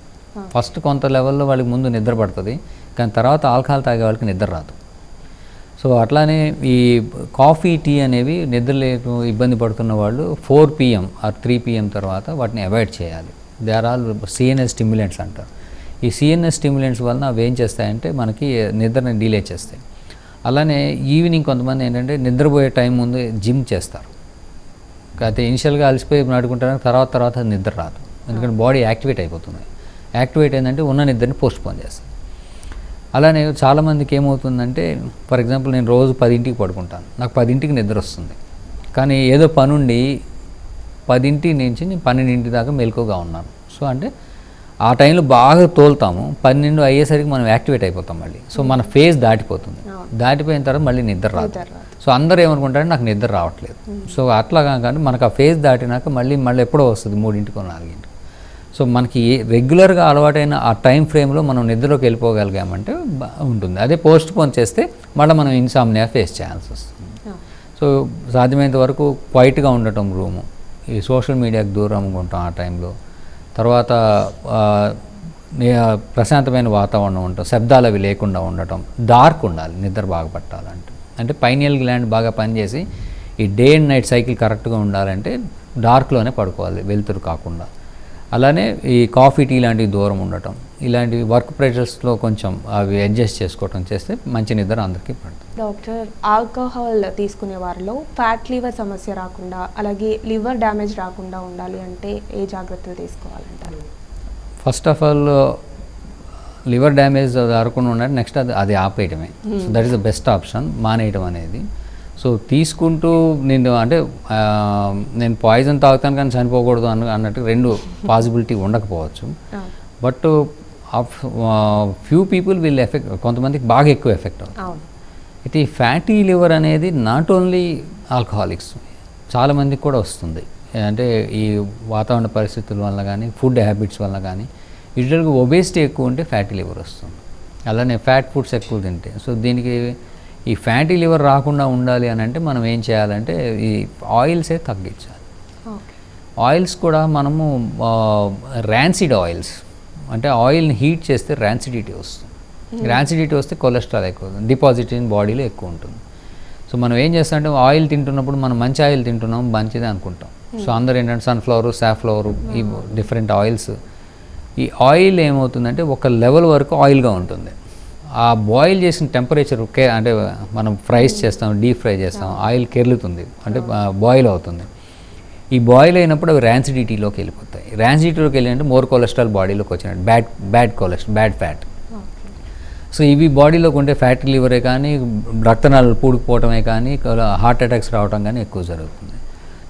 ఫస్ట్ కొంత లెవెల్లో వాళ్ళకి ముందు నిద్ర పడుతుంది, కానీ తర్వాత ఆల్కహాల్ తాగే వాళ్ళకి నిద్ర రాదు. సో అట్లానే ఈ కాఫీ, టీ అనేవి నిద్రలేపు ఇబ్బంది పడుతున్న వాళ్ళు 4 PM ఆర్ 3 PM తర్వాత వాటిని అవాయిడ్ చేయాలి. They are all CNS stimulants అంటారు. ఈ సిఎన్ఎస్ స్టిమ్యులెంట్స్ వలన అవి ఏం చేస్తాయంటే మనకి నిద్రని డిలే చేస్తాయి. అలానే ఈవినింగ్ కొంతమంది ఏంటంటే నిద్రపోయే టైం ముందు జిమ్ చేస్తారు. అయితే ఇనిషియల్గా అలసిపోయి నడుకుంటారు, తర్వాత నిద్ర రాదు, ఎందుకంటే బాడీ యాక్టివేట్ అయిపోతుంది. యాక్టివేట్ ఏంటంటే ఉన్న నిద్రని పోస్ట్పోన్ చేస్తారు. అలానే చాలామందికి ఏమవుతుందంటే, ఫర్ ఎగ్జాంపుల్ నేను రోజు 10ంటికి పడుకుంటాను, నాకు 10ంటికి నిద్ర వస్తుంది, కానీ ఏదో పనుండి 10ంటి నుంచి నేను 12ంటి దాకా మెలకువగా ఉన్నాను. సో అంటే ఆ టైంలో బాగా తోలుతాము, 12 అయ్యేసరికి మనం యాక్టివేట్ అయిపోతాం మళ్ళీ. సో మన ఫేజ్ దాటిపోతుంది, దాటిపోయిన తర్వాత మళ్ళీ నిద్ర రాదు. సో అందరూ ఏమనుకుంటారంటే నాకు నిద్ర రావట్లేదు. సో అట్లా కానీ మనకు ఆ ఫేజ్ దాటినాక మళ్ళీ ఎప్పుడో వస్తుంది, 3ంటికో 4ంటికి. సో మనకి రెగ్యులర్గా అలవాటైన ఆ టైం ఫ్రేమ్లో మనం నిద్రలోకి వెళ్ళిపోగలిగామంటే ఉంటుంది. అదే పోస్ట్ పోన్ చేస్తే మళ్ళీ మనం ఇన్సామ్నియా ఫేస్ చేయాల్సి వస్తుంది. సో సాధ్యమైనంత వరకు క్వైట్గా ఉండటం రూము, ఈ సోషల్ మీడియాకి దూరంగా ఉంటాం ఆ టైంలో. తర్వాత ప్రశాంతమైన వాతావరణం ఉండటం, శబ్దాలు అవి లేకుండా ఉండటం, డార్క్ ఉండాలి నిద్ర బాగా పట్టాలంటే. అంటే పైనియల్ గ్లాండ్ బాగా పనిచేసి ఈ డే అండ్ నైట్ సైకిల్ కరెక్ట్గా ఉండాలంటే డార్క్లోనే పడుకోవాలి, వెలుతురు కాకుండా. అలానే ఈ కాఫీ టీ లాంటివి దూరం ఉండటం, ఇలాంటివి వర్క్ ప్రెషర్స్లో కొంచెం అవి అడ్జస్ట్ చేసుకోవటం చేస్తే మంచి నిద్ర అందరికీ పడుతుంది. డాక్టర్, ఆల్కహాల్ తీసుకునే వారిలో ఫ్యాట్ లివర్ సమస్య రాకుండా అలాగే లివర్ డ్యామేజ్ రాకుండా ఉండాలి అంటే ఏ జాగ్రత్తలు తీసుకోవాలంటారు? First of all liver damage రాకుండా ఉండాలి, నెక్స్ట్ అది ఆపేయటమే. So that is the best option, మానేయటం అనేది. సో తీసుకుంటూ నేను పాయిజన్ తాగుతాను కానీ చనిపోకూడదు అన్నట్టు రెండు పాసిబిలిటీ ఉండకపోవచ్చు. But few people will effect, కొంతమందికి బాగా ఎక్కువ ఎఫెక్ట్ అవుతుంది. అయితే ఈ ఫ్యాటీ లివర్ అనేది నాట్ ఓన్లీ ఆల్కహాలిక్స్, చాలామందికి కూడా వస్తుంది. అంటే ఈ వాతావరణ పరిస్థితుల వల్ల కానీ ఫుడ్ హ్యాబిట్స్ వల్ల కానీ యూజువల్గా ఒబేసిటీ ఎక్కువ ఉంటే ఫ్యాటీ లివర్ వస్తుంది. అలానే ఫ్యాట్ ఫుడ్స్ ఎక్కువ తింటే. సో దీనికి ఈ ఫ్యాటీ లివర్ రాకుండా ఉండాలి అని అంటే మనం ఏం చేయాలంటే ఈ ఆయిల్సే తగ్గించాలి. ఆయిల్స్ కూడా మనము ర్యాన్సిడ్ ఆయిల్స్, అంటే ఆయిల్ని హీట్ చేస్తే ర్యాన్సిడిటీ వస్తుంది. ర్యాన్సిడిటీ వస్తే కొలెస్ట్రాల్ ఎక్కువ డిపాజిట్ ఇన్ బాడీలో ఎక్కువ ఉంటుంది. సో మనం ఏం చేస్తామంటే ఆయిల్ తింటున్నప్పుడు మనం మంచి ఆయిల్ తింటున్నాం మంచిదే అనుకుంటాం. సో అందరూ ఏంటంటే సన్ఫ్లవర్, సాఫ్లవర్, ఈ డిఫరెంట్ ఆయిల్స్. ఈ ఆయిల్ ఏమవుతుందంటే ఒక లెవెల్ వరకు ఆయిల్గా ఉంటుంది. ఆ బాయిల్ చేసిన టెంపరేచర్ అంటే మనం ఫ్రైస్ చేస్తాం, డీప్ ఫ్రై చేస్తాం, ఆయిల్ కెర్లుతుంది, అంటే బాయిల్ అవుతుంది. ఈ బాయిల్ అయినప్పుడు అవి ర్యాన్సిడిటీలోకి వెళ్ళిపోతాయి. ర్యాన్సిడిటీలోకి వెళ్ళినట్టు మోర్ కొలెస్ట్రాల్ బాడీలోకి వచ్చినట్టు, bad cholesterol, bad fat. So ఇవి బాడీలోకి ఉంటే ఫ్యాటీ లివరే కానీ, రక్తనాళాలు పూడుకుపోవటమే కానీ, హార్ట్ అటాక్స్ రావడం కానీ ఎక్కువ జరుగుతుంది.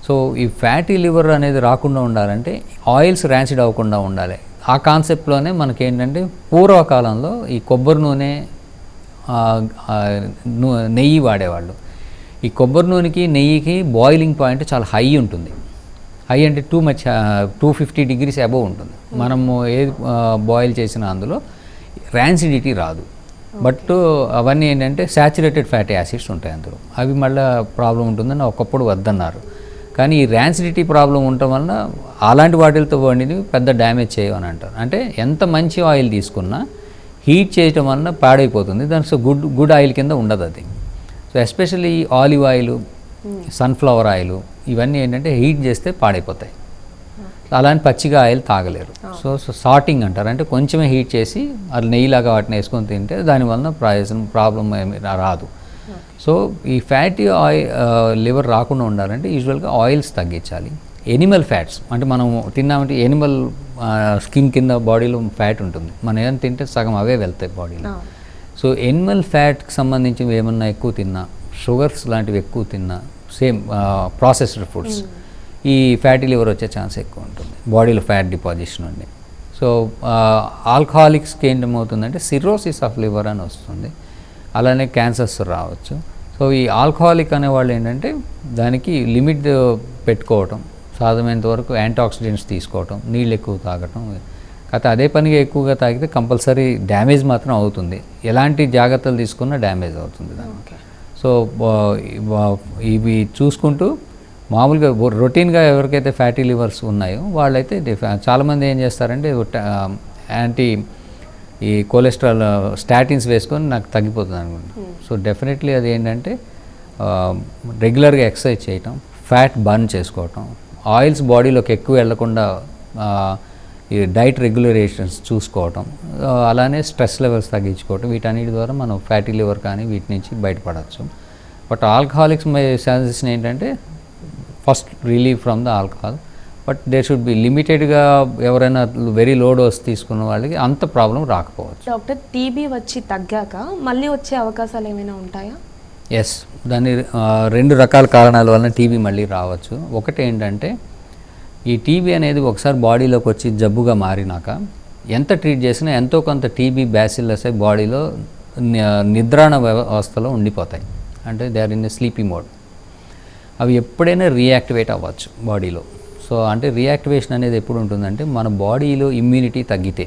సో ఈ ఫ్యాటీ లివర్ అనేది రాకుండా ఉండాలంటే ఆయిల్స్ ర్యాన్సిడ్ అవ్వకుండా ఉండాలి. ఆ కాన్సెప్ట్లోనే మనకేంటంటే పూర్వకాలంలో ఈ కొబ్బరి నూనె, నెయ్యి వాడేవాళ్ళు. ఈ కొబ్బరి నూనెకి నెయ్యికి బాయిలింగ్ పాయింట్ చాలా హై ఉంటుంది. హై అంటే టూ మచ్ 250 degrees అబోవ్ ఉంటుంది. మనము ఏది బాయిల్ చేసినా అందులో ర్యాన్సిడిటీ రాదు. బట్ అవన్నీ ఏంటంటే శాచురేటెడ్ ఫ్యాటీ యాసిడ్స్ ఉంటాయి అందులో, అవి మళ్ళీ ప్రాబ్లం ఉంటుందని ఒకప్పుడు వద్దన్నారు. కానీ ఈ ర్యాన్సిడిటీ ప్రాబ్లం ఉండటం వలన అలాంటి వాటిలతో వండిని పెద్ద డ్యామేజ్ చేయవని అంటారు. అంటే ఎంత మంచి ఆయిల్ తీసుకున్నా హీట్ చేయటం వలన పాడైపోతుంది. దాని గుడ్ ఆయిల్ కింద ఉండదు అది. So especially olive oil, sunflower oil ఇవన్నీ ఏంటంటే హీట్ చేస్తే పాడైపోతాయి. అలాంటి పచ్చిగా ఆయిల్ తాగలేరు. సో సార్టింగ్ అంటారు, అంటే కొంచెమే హీట్ చేసి అది నెయ్యిలాగా వాటిని వేసుకొని తింటే దానివల్ల ప్రాబ్లం ఏమి రాదు. సో ఈ ఫ్యాటీ లివర్ రాకుండా ఉండాలంటే యూజువల్గా ఆయిల్స్ తగ్గించాలి. ఎనిమల్ ఫ్యాట్స్ అంటే మనం తిన్నామంటే ఎనిమల్ స్కిన్ కింద బాడీలో ఫ్యాట్ ఉంటుంది, మనం ఏదైనా తింటే సగం అవే వెళ్తాయి బాడీలో. సో ఎనిమల్ ఫ్యాట్కి సంబంధించినవి ఏమన్నా ఎక్కువ తిన్నా, షుగర్స్ లాంటివి ఎక్కువ తిన్నా, సేమ్ ప్రాసెస్డ్ ఫుడ్స్, ఈ ఫ్యాటీ లివర్ వచ్చే ఛాన్స్ ఎక్కువ ఉంటుంది, బాడీలో ఫ్యాట్ డిపాజిషన్ ఉండి. సో ఆల్కహాలిక్స్కి ఏంటమవుతుందంటే సిర్రోసిస్ ఆఫ్ లివర్ అని వస్తుంది, అలానే క్యాన్సర్స్ రావచ్చు. సో ఈ ఆల్కహాలిక్ అనేవాళ్ళు ఏంటంటే దానికి లిమిట్ పెట్టుకోవటం, సాధ్యమైనంత వరకు యాంటీఆక్సిడెంట్స్ తీసుకోవటం, నీళ్ళు ఎక్కువ తాగటం. కాకపోతే అదే పనిగా ఎక్కువగా తాగితే కంపల్సరీ డ్యామేజ్ మాత్రం అవుతుంది, ఎలాంటి జాగ్రత్తలు తీసుకున్నా డ్యామేజ్ అవుతుంది దానికి. సో ఇవి చూసుకుంటూ మామూలుగా రొటీన్గా ఎవరికైతే ఫ్యాటీ లివర్స్ ఉన్నాయో వాళ్ళైతే చాలామంది ఏం చేస్తారంటే ఈ కొలెస్ట్రాల్ స్టాటిన్స్ వేసుకొని నాకు తగ్గిపోతుంది అనుకుంటా. సో డెఫినెట్లీ అది ఏంటంటే రెగ్యులర్గా ఎక్సర్సైజ్ చేయటం, ఫ్యాట్ బర్న్ చేసుకోవటం, ఆయిల్స్ బాడీలోకి ఎక్కువ వెళ్లకుండా ఈ డైట్ రెగ్యులరేషన్స్ చూసుకోవటం, అలానే స్ట్రెస్ లెవెల్స్ తగ్గించుకోవటం, వీటన్నిటి ద్వారా మనం ఫ్యాటీ లివర్ కానీ వీటి నుంచి బయటపడవచ్చు. బట్ ఆల్కహాలిక్స్ సజెషన్ ఏంటంటే first relieve from the alcohol, but they should be లిమిటెడ్గా. ఎవరైనా వెరీ లో డోస్ తీసుకున్న వాళ్ళకి అంత ప్రాబ్లం రాకపోవచ్చు. డాక్టర్, టీబీ వచ్చి తగ్గాక మళ్ళీ వచ్చే అవకాశాలు ఏమైనా ఉంటాయా? ఎస్, దాని రెండు రకాల కారణాల వలన టీబీ మళ్ళీ రావచ్చు. ఒకటి ఏంటంటే ఈ టీబీ అనేది ఒకసారి బాడీలోకి వచ్చి జబ్బుగా మారినాక ఎంత ట్రీట్ చేసినా ఎంతో కొంత టీబీ బ్యాసిల్లస్ బాడీలో నిద్రాణ వ్యవస్థలో ఉండిపోతాయి, అంటే they are in a sleepy mode. అవి ఎప్పుడైనా రీయాక్టివేట్ అవ్వచ్చు బాడీలో. సో అంటే రీయాక్టివేషన్ అనేది ఎప్పుడు ఉంటుందంటే మన బాడీలో ఇమ్యూనిటీ తగ్గితే.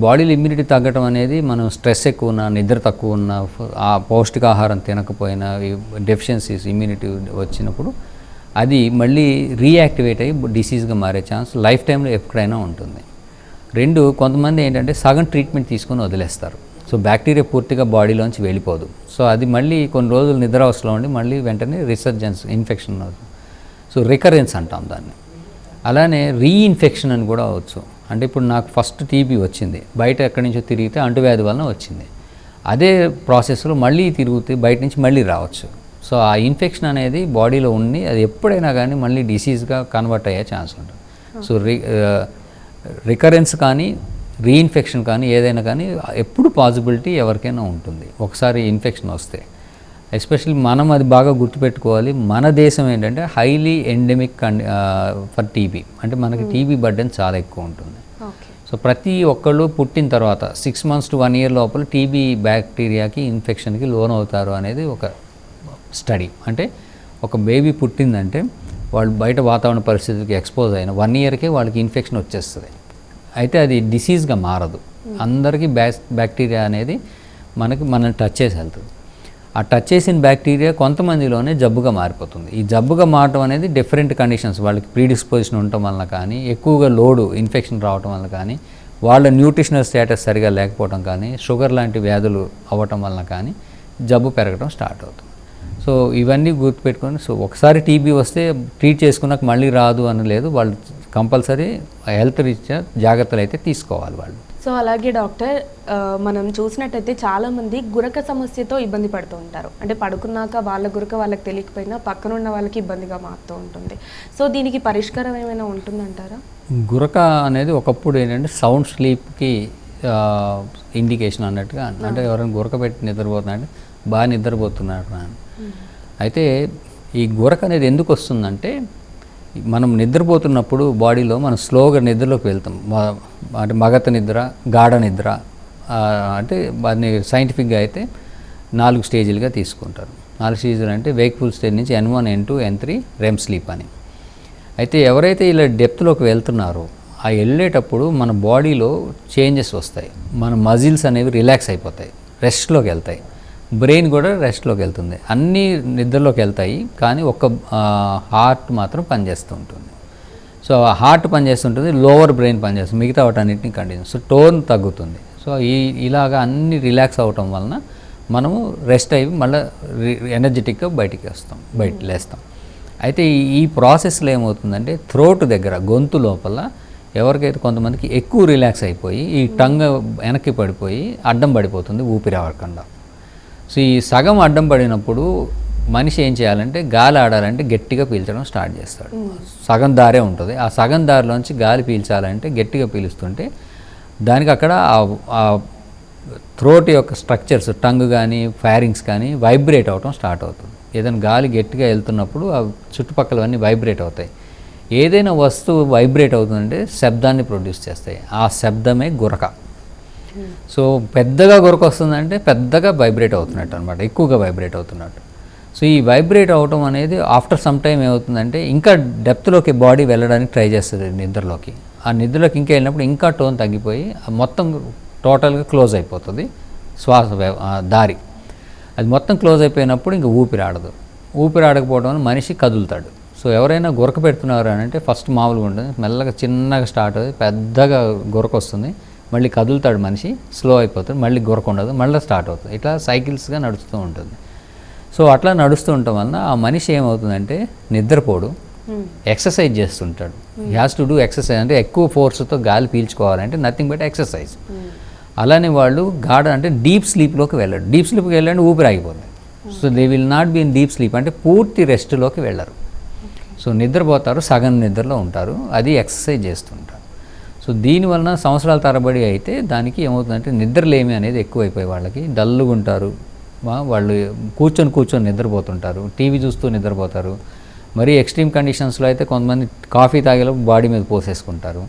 బాడీలో ఇమ్యూనిటీ తగ్గటం అనేది మనం స్ట్రెస్ ఎక్కువ ఉన్నా, నిద్ర తక్కువ ఉన్నా, ఆ పౌష్టికాహారం తినకపోయినా, డెఫిషియన్సీస్ ఇమ్యూనిటీ వచ్చినప్పుడు అది మళ్ళీ రీయాక్టివేట్ అయ్యి డిసీజ్గా మారే ఛాన్స్ లైఫ్ టైంలో ఎప్పుడైనా ఉంటుంది. రెండు, కొంతమంది ఏంటంటే సగం ట్రీట్మెంట్ తీసుకొని వదిలేస్తారు. సో బ్యాక్టీరియా పూర్తిగా బాడీలోంచి వెళ్ళిపోదు. సో అది మళ్ళీ కొన్ని రోజులు నిద్రావస్థలో ఉండి మళ్ళీ వెంటనే రిసర్జెన్స్ ఇన్ఫెక్షన్ అవుతుంది. సో రికరెన్స్ అంటాం దాన్ని. అలానే రీఇన్ఫెక్షన్ అని కూడా అవచ్చు. అంటే ఇప్పుడు నాకు ఫస్ట్ టీబీ వచ్చింది, బయట ఎక్కడి నుంచో తిరిగితే అంటువ్యాధి వలన వచ్చింది. అదే ప్రాసెస్లో మళ్ళీ తిరుగుతే బయట నుంచి మళ్ళీ రావచ్చు. సో ఆ ఇన్ఫెక్షన్ అనేది బాడీలో ఉండి అది ఎప్పుడైనా కానీ మళ్ళీ డిసీజ్గా కన్వర్ట్ అయ్యే ఛాన్స్ ఉంటుంది. సో రికరెన్స్ కానీ రీఇన్ఫెక్షన్ కానీ ఏదైనా కానీ ఎప్పుడు పాసిబిలిటీ ఎవరికైనా ఉంటుంది ఒకసారి ఇన్ఫెక్షన్ వస్తే. ఎస్పెషల్లీ మనం అది బాగా గుర్తుపెట్టుకోవాలి. మన దేశం ఏంటంటే హైలీ ఎండెమిక్ ఫర్ టీబీ, అంటే మనకి టీబీ బర్డెన్ చాలా ఎక్కువ ఉంటుంది. సో ప్రతి ఒక్కళ్ళు పుట్టిన తర్వాత 6 months to 1 year లోపల టీబీ బ్యాక్టీరియాకి ఇన్ఫెక్షన్కి లోన్ అవుతారు అనేది ఒక స్టడీ. అంటే ఒక బేబీ పుట్టిందంటే వాళ్ళు బయట వాతావరణ పరిస్థితికి ఎక్స్పోజ్ అయిన 1 yearకే వాళ్ళకి ఇన్ఫెక్షన్ వచ్చేస్తుంది. అయితే అది డిసీజ్గా మారదు. అందరికీ బ్యాక్టీరియా అనేది మనల్ని టచ్ చేసి వెళ్తుంది. ఆ టచ్ చేసిన బ్యాక్టీరియా కొంతమందిలోనే జబ్బుగా మారిపోతుంది. ఈ జబ్బుగా మారడం అనేది డిఫరెంట్ కండిషన్స్, వాళ్ళకి ప్రీడిస్పోజిషన్ ఉండటం వల్ల కానీ, ఎక్కువగా లోడు ఇన్ఫెక్షన్ రావటం వల్ల కానీ, వాళ్ళ న్యూట్రిషనల్ స్టేటస్ సరిగా లేకపోవడం కానీ, షుగర్ లాంటి వ్యాధులు అవ్వటం వల్ల కానీ జబ్బు పెరగడం స్టార్ట్ అవుతుంది. సో ఇవన్నీ గుర్తుపెట్టుకొని, సో ఒకసారి టీబీ వస్తే ట్రీట్ చేసుకున్నాక మళ్ళీ రాదు అని లేదు. వాళ్ళు కంపల్సరీ హెల్త్ రీత్యా జాగ్రత్తలు అయితే తీసుకోవాలి వాళ్ళు. సో అలాగే డాక్టర్, మనం చూసినట్టయితే చాలామంది గురక సమస్యతో ఇబ్బంది పడుతూ ఉంటారు. అంటే పడుకున్నాక వాళ్ళ గురక వాళ్ళకి తెలియకపోయినా పక్కనున్న వాళ్ళకి ఇబ్బందిగా మారుతూ ఉంటుంది. సో దీనికి పరిష్కారం ఏమైనా ఉంటుందంటారా? గురక అనేది ఒకప్పుడు ఏంటంటే సౌండ్ స్లీప్కి ఇండికేషన్ అన్నట్టుగా, అంటే ఎవరైనా గురక పెట్టి నిద్రపోతున్నారంటే బాగా నిద్రపోతున్నారు అని. అయితే ఈ గురక అనేది ఎందుకు వస్తుందంటే మనం నిద్రపోతున్నప్పుడు బాడీలో మనం స్లోగా నిద్రలోకి వెళ్తాం. అంటే మగత నిద్ర, గాఢ నిద్ర, అంటే దాన్ని సైంటిఫిక్గా అయితే 4 స్టేజీలుగా తీసుకుంటారు. 4 స్టేజీలు అంటే వేక్ఫుల్ స్టేజ్ నుంచి N1, N2, N3 REM sleep అని. అయితే ఎవరైతే ఇలా డెప్త్లోకి వెళ్తున్నారో ఆ వెళ్ళేటప్పుడు మన బాడీలో చేంజెస్ వస్తాయి. మన మజిల్స్ అనేవి రిలాక్స్ అయిపోతాయి, రెస్ట్లోకి వెళ్తాయి. బ్రెయిన్ కూడా రెస్ట్లోకి వెళ్తుంది. అన్నీ నిద్రలోకి వెళ్తాయి, కానీ ఒక హార్ట్ మాత్రం పనిచేస్తూ ఉంటుంది. సో ఆ హార్ట్ పనిచేస్తుంటుంది, లోవర్ బ్రెయిన్ పనిచేస్తుంది, మిగతా వాటన్నిటిని కంటిన్యూ. సో టోన్ తగ్గుతుంది. సో ఇలాగా అన్నీ రిలాక్స్ అవ్వటం వలన మనము రెస్ట్ అయ్యి మళ్ళీ ఎనర్జెటిక్గా బయటికి లేస్తాం. అయితే ఈ ప్రాసెస్లో ఏమవుతుందంటే థ్రోట్ దగ్గర, గొంతు లోపల ఎవరికైతే కొంతమందికి ఎక్కువ రిలాక్స్ అయిపోయి ఈ టంగ్ వెనక్కి పడిపోయి అడ్డం పడిపోతుంది ఊపిరి ఆడకుండా. సో ఈ సగం అడ్డం పడినప్పుడు మనిషి ఏం చేయాలంటే గాలి ఆడాలంటే గట్టిగా పీల్చడం స్టార్ట్ చేస్తాడు. సగం దారే ఉంటుంది. ఆ సగం దారిలోంచి గాలి పీల్చాలంటే గట్టిగా పీలుస్తుంటే దానికి అక్కడ ఆ థ్రోట్ యొక్క స్ట్రక్చర్స్, టంగ్ కానీ ఫైరింగ్స్ కానీ వైబ్రేట్ అవటం స్టార్ట్ అవుతుంది. ఏదైనా గాలి గట్టిగా వెళ్తున్నప్పుడు ఆ చుట్టుపక్కలవన్నీ వైబ్రేట్ అవుతాయి. ఏదైనా వస్తువు వైబ్రేట్ అవుతుందంటే శబ్దాన్ని ప్రొడ్యూస్ చేస్తాయి. ఆ శబ్దమే గురక. సో పెద్దగా గురక వస్తుందంటే పెద్దగా వైబ్రేట్ అవుతున్నట్టు అనమాట, ఎక్కువగా వైబ్రేట్ అవుతున్నట్టు. సో ఈ వైబ్రేట్ అవటం అనేది ఆఫ్టర్ సమ్ టైం ఏమవుతుందంటే ఇంకా డెప్త్లోకి బాడీ వెళ్ళడానికి ట్రై చేస్తుంది నిద్రలోకి. ఆ నిద్రలోకి ఇంకా వెళ్ళినప్పుడు ఇంకా టోన్ తగ్గిపోయి మొత్తం టోటల్గా క్లోజ్ అయిపోతుంది శ్వాస దారి. అది మొత్తం క్లోజ్ అయిపోయినప్పుడు ఇంకా ఊపిరి ఆడదు. ఊపిరి ఆడకపోవడం వల్ల మనిషి కదులుతాడు. సో ఎవరైనా గురక పెడుతున్నారు అని అంటే ఫస్ట్ మామూలుగా ఉంటుంది, మెల్లగా చిన్నగా స్టార్ట్ అవుతుంది, పెద్దగా గురక వస్తుంది, మళ్ళీ కదులుతాడు మనిషి, స్లో అయిపోతాడు, మళ్ళీ గురక ఉండదు, మళ్ళీ స్టార్ట్ అవుతుంది. ఇట్లా సైకిల్స్గా నడుస్తూ ఉంటుంది. సో అట్లా నడుస్తూ ఉండటం వలన ఆ మనిషి ఏమవుతుందంటే నిద్రపోడు, ఎక్సర్సైజ్ చేస్తుంటాడు. He has to do exercise. అంటే ఎక్కువ ఫోర్స్తో గాలి పీల్చుకోవాలంటే నథింగ్ బట్ ఎక్సర్సైజ్. అలానే వాళ్ళు అంటే డీప్ స్లీప్లోకి వెళ్ళాడు. డీప్ స్లీప్కి వెళ్ళండి ఊపిరి ఆగిపోతుంది. So they will not be in deep sleep, అంటే పూర్తి రెస్ట్లోకి వెళ్ళరు. సో నిద్రపోతారు, సగం నిద్రలో ఉంటారు, అది ఎక్సర్సైజ్ చేస్తుంటారు. సో దీనివలన సంవత్సరాల తరబడి అయితే దానికి ఏమవుతుందంటే నిద్రలేమి అనేది ఎక్కువైపోయి వాళ్ళకి డల్లుగా ఉంటారు. వాళ్ళు కూర్చొని నిద్రపోతుంటారు, టీవీ చూస్తూ నిద్రపోతారు. మరీ ఎక్స్ట్రీమ్ కండిషన్స్లో అయితే కొంతమంది కాఫీ తాగేలో బాడీ మీద పోసేసుకుంటారు.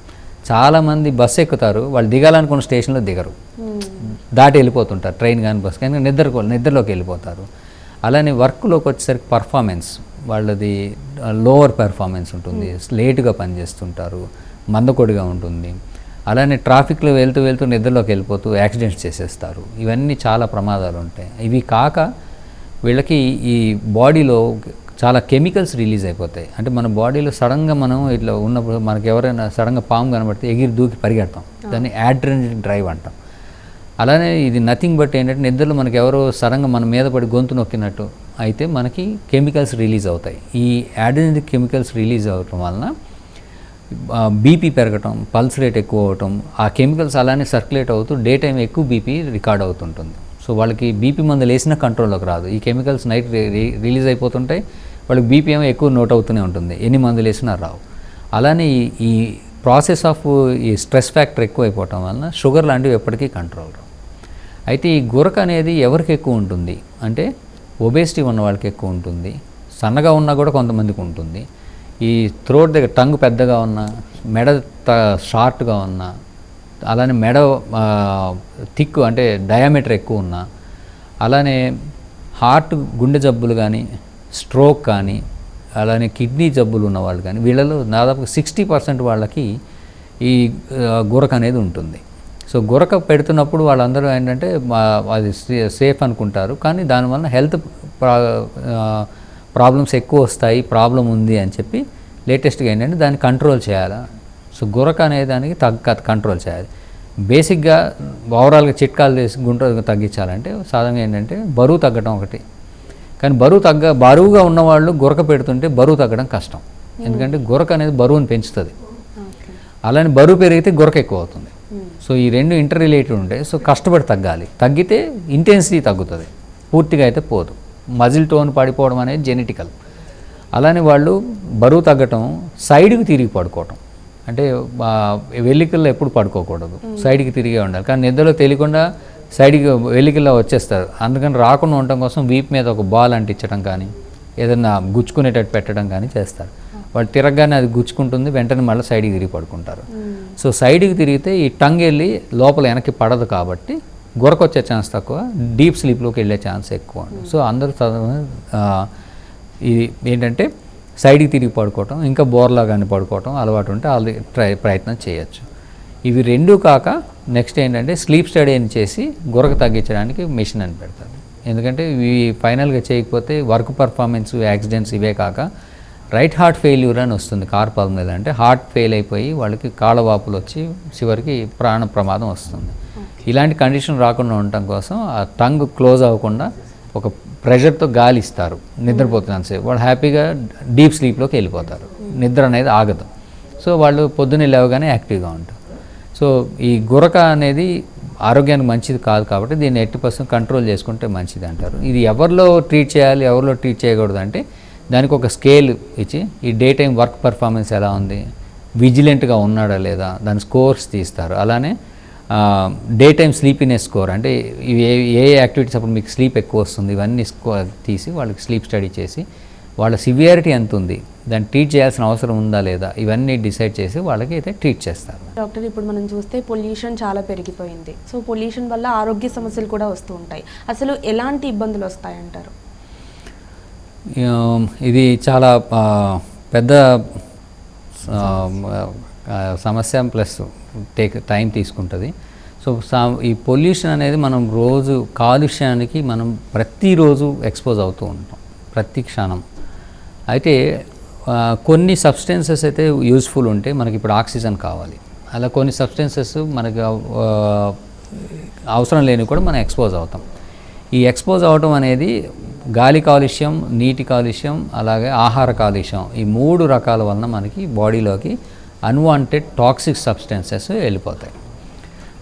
చాలామంది బస్సు ఎక్కుతారు, వాళ్ళు దిగాలనుకున్న స్టేషన్లో దిగరు, దాటి వెళ్ళిపోతుంటారు, ట్రైన్ కానీ బస్ కానీ నిద్రలోకి వెళ్ళిపోతారు. అలానే వర్క్లోకి వచ్చేసరికి పర్ఫార్మెన్స్ వాళ్ళది లోవర్ పెర్ఫార్మెన్స్ ఉంటుంది, లేటుగా పనిచేస్తుంటారు, మందకొడిగా ఉంటుంది. అలానే ట్రాఫిక్లో వెళ్తూ నిద్రలోకి వెళ్ళిపోతూ యాక్సిడెంట్స్ చేసేస్తారు. ఇవన్నీ చాలా ప్రమాదాలు ఉంటాయి. ఇవి కాక వీళ్ళకి ఈ బాడీలో చాలా కెమికల్స్ రిలీజ్ అయిపోతాయి. అంటే మన బాడీలో సడన్గా మనం ఇట్లా ఉన్నప్పుడు మనకి ఎవరైనా సడన్గా పాము కనబడితే ఎగిరి దూకి పరిగెడతాం, దాన్ని అడ్రినలిన్ డ్రైవ్ అంటాం. అలానే ఇది నథింగ్ బట్ ఏంటంటే నిద్రలో మనకి ఎవరో సడన్గా మన మీద పడి గొంతు నొక్కినట్టు అయితే మనకి కెమికల్స్ రిలీజ్ అవుతాయి. ఈ అడ్రినలిన్ కెమికల్స్ రిలీజ్ అవ్వటం వలన బీపీ పెరగటం, పల్స్ రేట్ ఎక్కువ అవటం, ఆ కెమికల్స్ అలానే సర్క్యులేట్ అవుతూ డే టైం ఎక్కువ బీపీ రికార్డ్ అవుతుంటుంది. సో వాళ్ళకి బీపీ మందులు వేసినా కంట్రోల్లోకి రాదు. ఈ కెమికల్స్ నైట్ రిలీజ్ అయిపోతుంటాయి, వాళ్ళకి బీపీ ఏమో ఎక్కువ నోట్ అవుతూనే ఉంటుంది, ఎన్ని మందులు వేసినా రావు. అలానే ఈ ప్రాసెస్ ఆఫ్ ఈ స్ట్రెస్ ఫ్యాక్టర్ ఎక్కువ అయిపోవటం వలన షుగర్ లాంటివి ఎప్పటికీ కంట్రోల్ రావు. అయితే ఈ గురక అనేది ఎవరికి ఎక్కువ ఉంటుంది అంటే ఒబేసిటీ ఉన్న వాళ్ళకి ఎక్కువ ఉంటుంది, సన్నగా ఉన్నా కూడా కొంతమందికి ఉంటుంది. ఈ థ్రోట్ దగ్గర టంగ్ పెద్దగా ఉన్న, మెడ షార్ట్గా ఉన్న, అలానే మెడ థిక్ అంటే డయామీటర్ ఎక్కువ ఉన్న, అలానే హార్ట్ గుండె జబ్బులు కానీ, స్ట్రోక్ కానీ, అలానే కిడ్నీ జబ్బులు ఉన్న వాళ్ళు కానీ, వీళ్ళలో దాదాపు 60% వాళ్ళకి ఈ గురక అనేది ఉంటుంది. సో గురక పెడుతున్నప్పుడు వాళ్ళందరూ ఏంటంటే అది సేఫ్ అనుకుంటారు, కానీ దానివల్ల హెల్త్ ప్రాబ్లమ్స్ ఎక్కువ వస్తాయి, ప్రాబ్లం ఉంది అని చెప్పి లేటెస్ట్గా ఏంటంటే దాన్ని కంట్రోల్ చేయాలి. సో గురక అనే దానికి కంట్రోల్ చేయాలి. బేసిక్గా ఓవరాల్గా చిట్కాలు చేసి తగ్గించాలంటే సాధారణంగా ఏంటంటే బరువు తగ్గడం ఒకటి. కానీ బరువుగా ఉన్నవాళ్ళు గురక పెడుతుంటే బరువు తగ్గడం కష్టం, ఎందుకంటే గురక అనేది బరువుని పెంచుతుంది. అలానే బరువు పెరిగితే గురక ఎక్కువ అవుతుంది. సో ఈ రెండు ఇంటర్ రిలేటెడ్ ఉంటాయి. సో కష్టపడి తగ్గాలి, తగ్గితే ఇంటెన్సిటీ తగ్గుతుంది, పూర్తిగా అయితే పోదు. మజిల్ టోన్ పడిపోవడం అనేది జెనెటికల్. అలానే వాళ్ళు బరువు తగ్గటం, సైడ్కి తిరిగి పడుకోవటం, అంటే వెల్లికల్లో ఎప్పుడు పడుకోకూడదు, సైడ్కి తిరిగే ఉండాలి. కానీ నిద్రలో తెలియకుండా సైడ్కి వెల్లికల్లో వచ్చేస్తారు. అందుకని రాకుండా ఉండటం కోసం వీపు మీద ఒక బాల్ అంటించడం కానీ, ఏదైనా గుచ్చుకునేటట్టు పెట్టడం కానీ చేస్తారు. వాళ్ళు తిరగగానే అది గుచ్చుకుంటుంది, వెంటనే మళ్ళీ సైడ్కి తిరిగి పడుకుంటారు. సో సైడ్కి తిరిగితే ఈ టంగ్ వెళ్ళి లోపల వెనక్కి పడదు, కాబట్టి గురక వచ్చే ఛాన్స్ తక్కువ, డీప్ స్లీప్లోకి వెళ్ళే ఛాన్స్ ఎక్కువ. సో అందరూ ఇది ఏంటంటే సైడ్కి తిరిగి పడుకోవటం, ఇంకా బోర్లా కానీ పడుకోవటం అలవాటు ఉంటే ప్రయత్నం చేయొచ్చు. ఇవి రెండూ కాక నెక్స్ట్ ఏంటంటే స్లీప్ స్టడీ అని చేసి గురక తగ్గించడానికి మెషిన్ అని పెడతారు. ఎందుకంటే ఇవి ఫైనల్గా చేయకపోతే వర్క్ పర్ఫార్మెన్స్, యాక్సిడెంట్స్ ఇవే కాక రైట్ హార్ట్ ఫెయిల్యూర్ అని వస్తుంది. కార్పల్ మీద అంటే హార్ట్ ఫెయిల్ అయిపోయి వాళ్ళకి కాళ్ళవాపులు వచ్చి చివరికి ప్రాణ ప్రమాదం వస్తుంది. ఇలాంటి కండిషన్ రాకుండా ఉండటం కోసం ఆ టంగ్ క్లోజ్ అవ్వకుండా ఒక ప్రెషర్తో గాలి ఇస్తారు నిద్రపోతున్నంత సేపు. వాళ్ళు హ్యాపీగా డీప్ స్లీప్లోకి వెళ్ళిపోతారు, నిద్ర అనేది ఆగదు. సో వాళ్ళు పొద్దున్నే లేవగానే యాక్టివ్గా ఉంటారు. సో ఈ గురక అనేది ఆరోగ్యానికి మంచిది కాదు, కాబట్టి దీన్ని 80% కంట్రోల్ చేసుకుంటే మంచిది అంటారు. ఇది ఎవరిలో ట్రీట్ చేయాలి, ఎవరిలో ట్రీట్ చేయకూడదు అంటే దానికి ఒక స్కేల్ ఇచ్చి ఈ డే టైం వర్క్ పర్ఫార్మెన్స్ ఎలా ఉంది, విజిలెంట్గా ఉన్నాడా లేదా, దాని స్కోర్స్ తీస్తారు. అలానే డే టైం స్లీపీనెస్ స్కోర్, అంటే ఇవి ఏ యాక్టివిటీస్ అప్పుడు మీకు స్లీప్ ఎక్కువ వస్తుంది, ఇవన్నీ తీసి వాళ్ళకి స్లీప్ స్టడీ చేసి వాళ్ళ సివియారిటీ ఎంత ఉంది, దాన్ని ట్రీట్ చేయాల్సిన అవసరం ఉందా లేదా, ఇవన్నీ డిసైడ్ చేసి వాళ్ళకి అయితే ట్రీట్ చేస్తారు. డాక్టర్, ఇప్పుడు మనం చూస్తే పొల్యూషన్ చాలా పెరిగిపోయింది. సో పొల్యూషన్ వల్ల ఆరోగ్య సమస్యలు కూడా వస్తూ ఉంటాయి. అసలు ఎలాంటి ఇబ్బందులు వస్తాయంటారు? ఇది చాలా పెద్ద సమస్య, ప్లస్ టైం తీసుకుంటుంది. సో ఈ పొల్యూషన్ అనేది మనం రోజు కాలుష్యానికి మనం ప్రతిరోజు ఎక్స్పోజ్ అవుతూ ఉంటాం, ప్రతి క్షణం. అయితే కొన్ని సబ్స్టెన్సెస్ అయితే యూజ్ఫుల్ ఉంటే, మనకి ఇప్పుడు ఆక్సిజన్ కావాలి, అలా కొన్ని సబ్స్టెన్సెస్ మనకి అవసరం లేని కూడా మనం ఎక్స్పోజ్ అవుతాం. ఈ ఎక్స్పోజ్ అవడం అనేది గాలి కాలుష్యం, నీటి కాలుష్యం, అలాగే ఆహార కాలుష్యం, ఈ 3 రకాల వలన మనకి బాడీలోకి అన్వాంటెడ్ టాక్సిక్ సబ్స్టెన్సెస్ వెళ్ళిపోతాయి.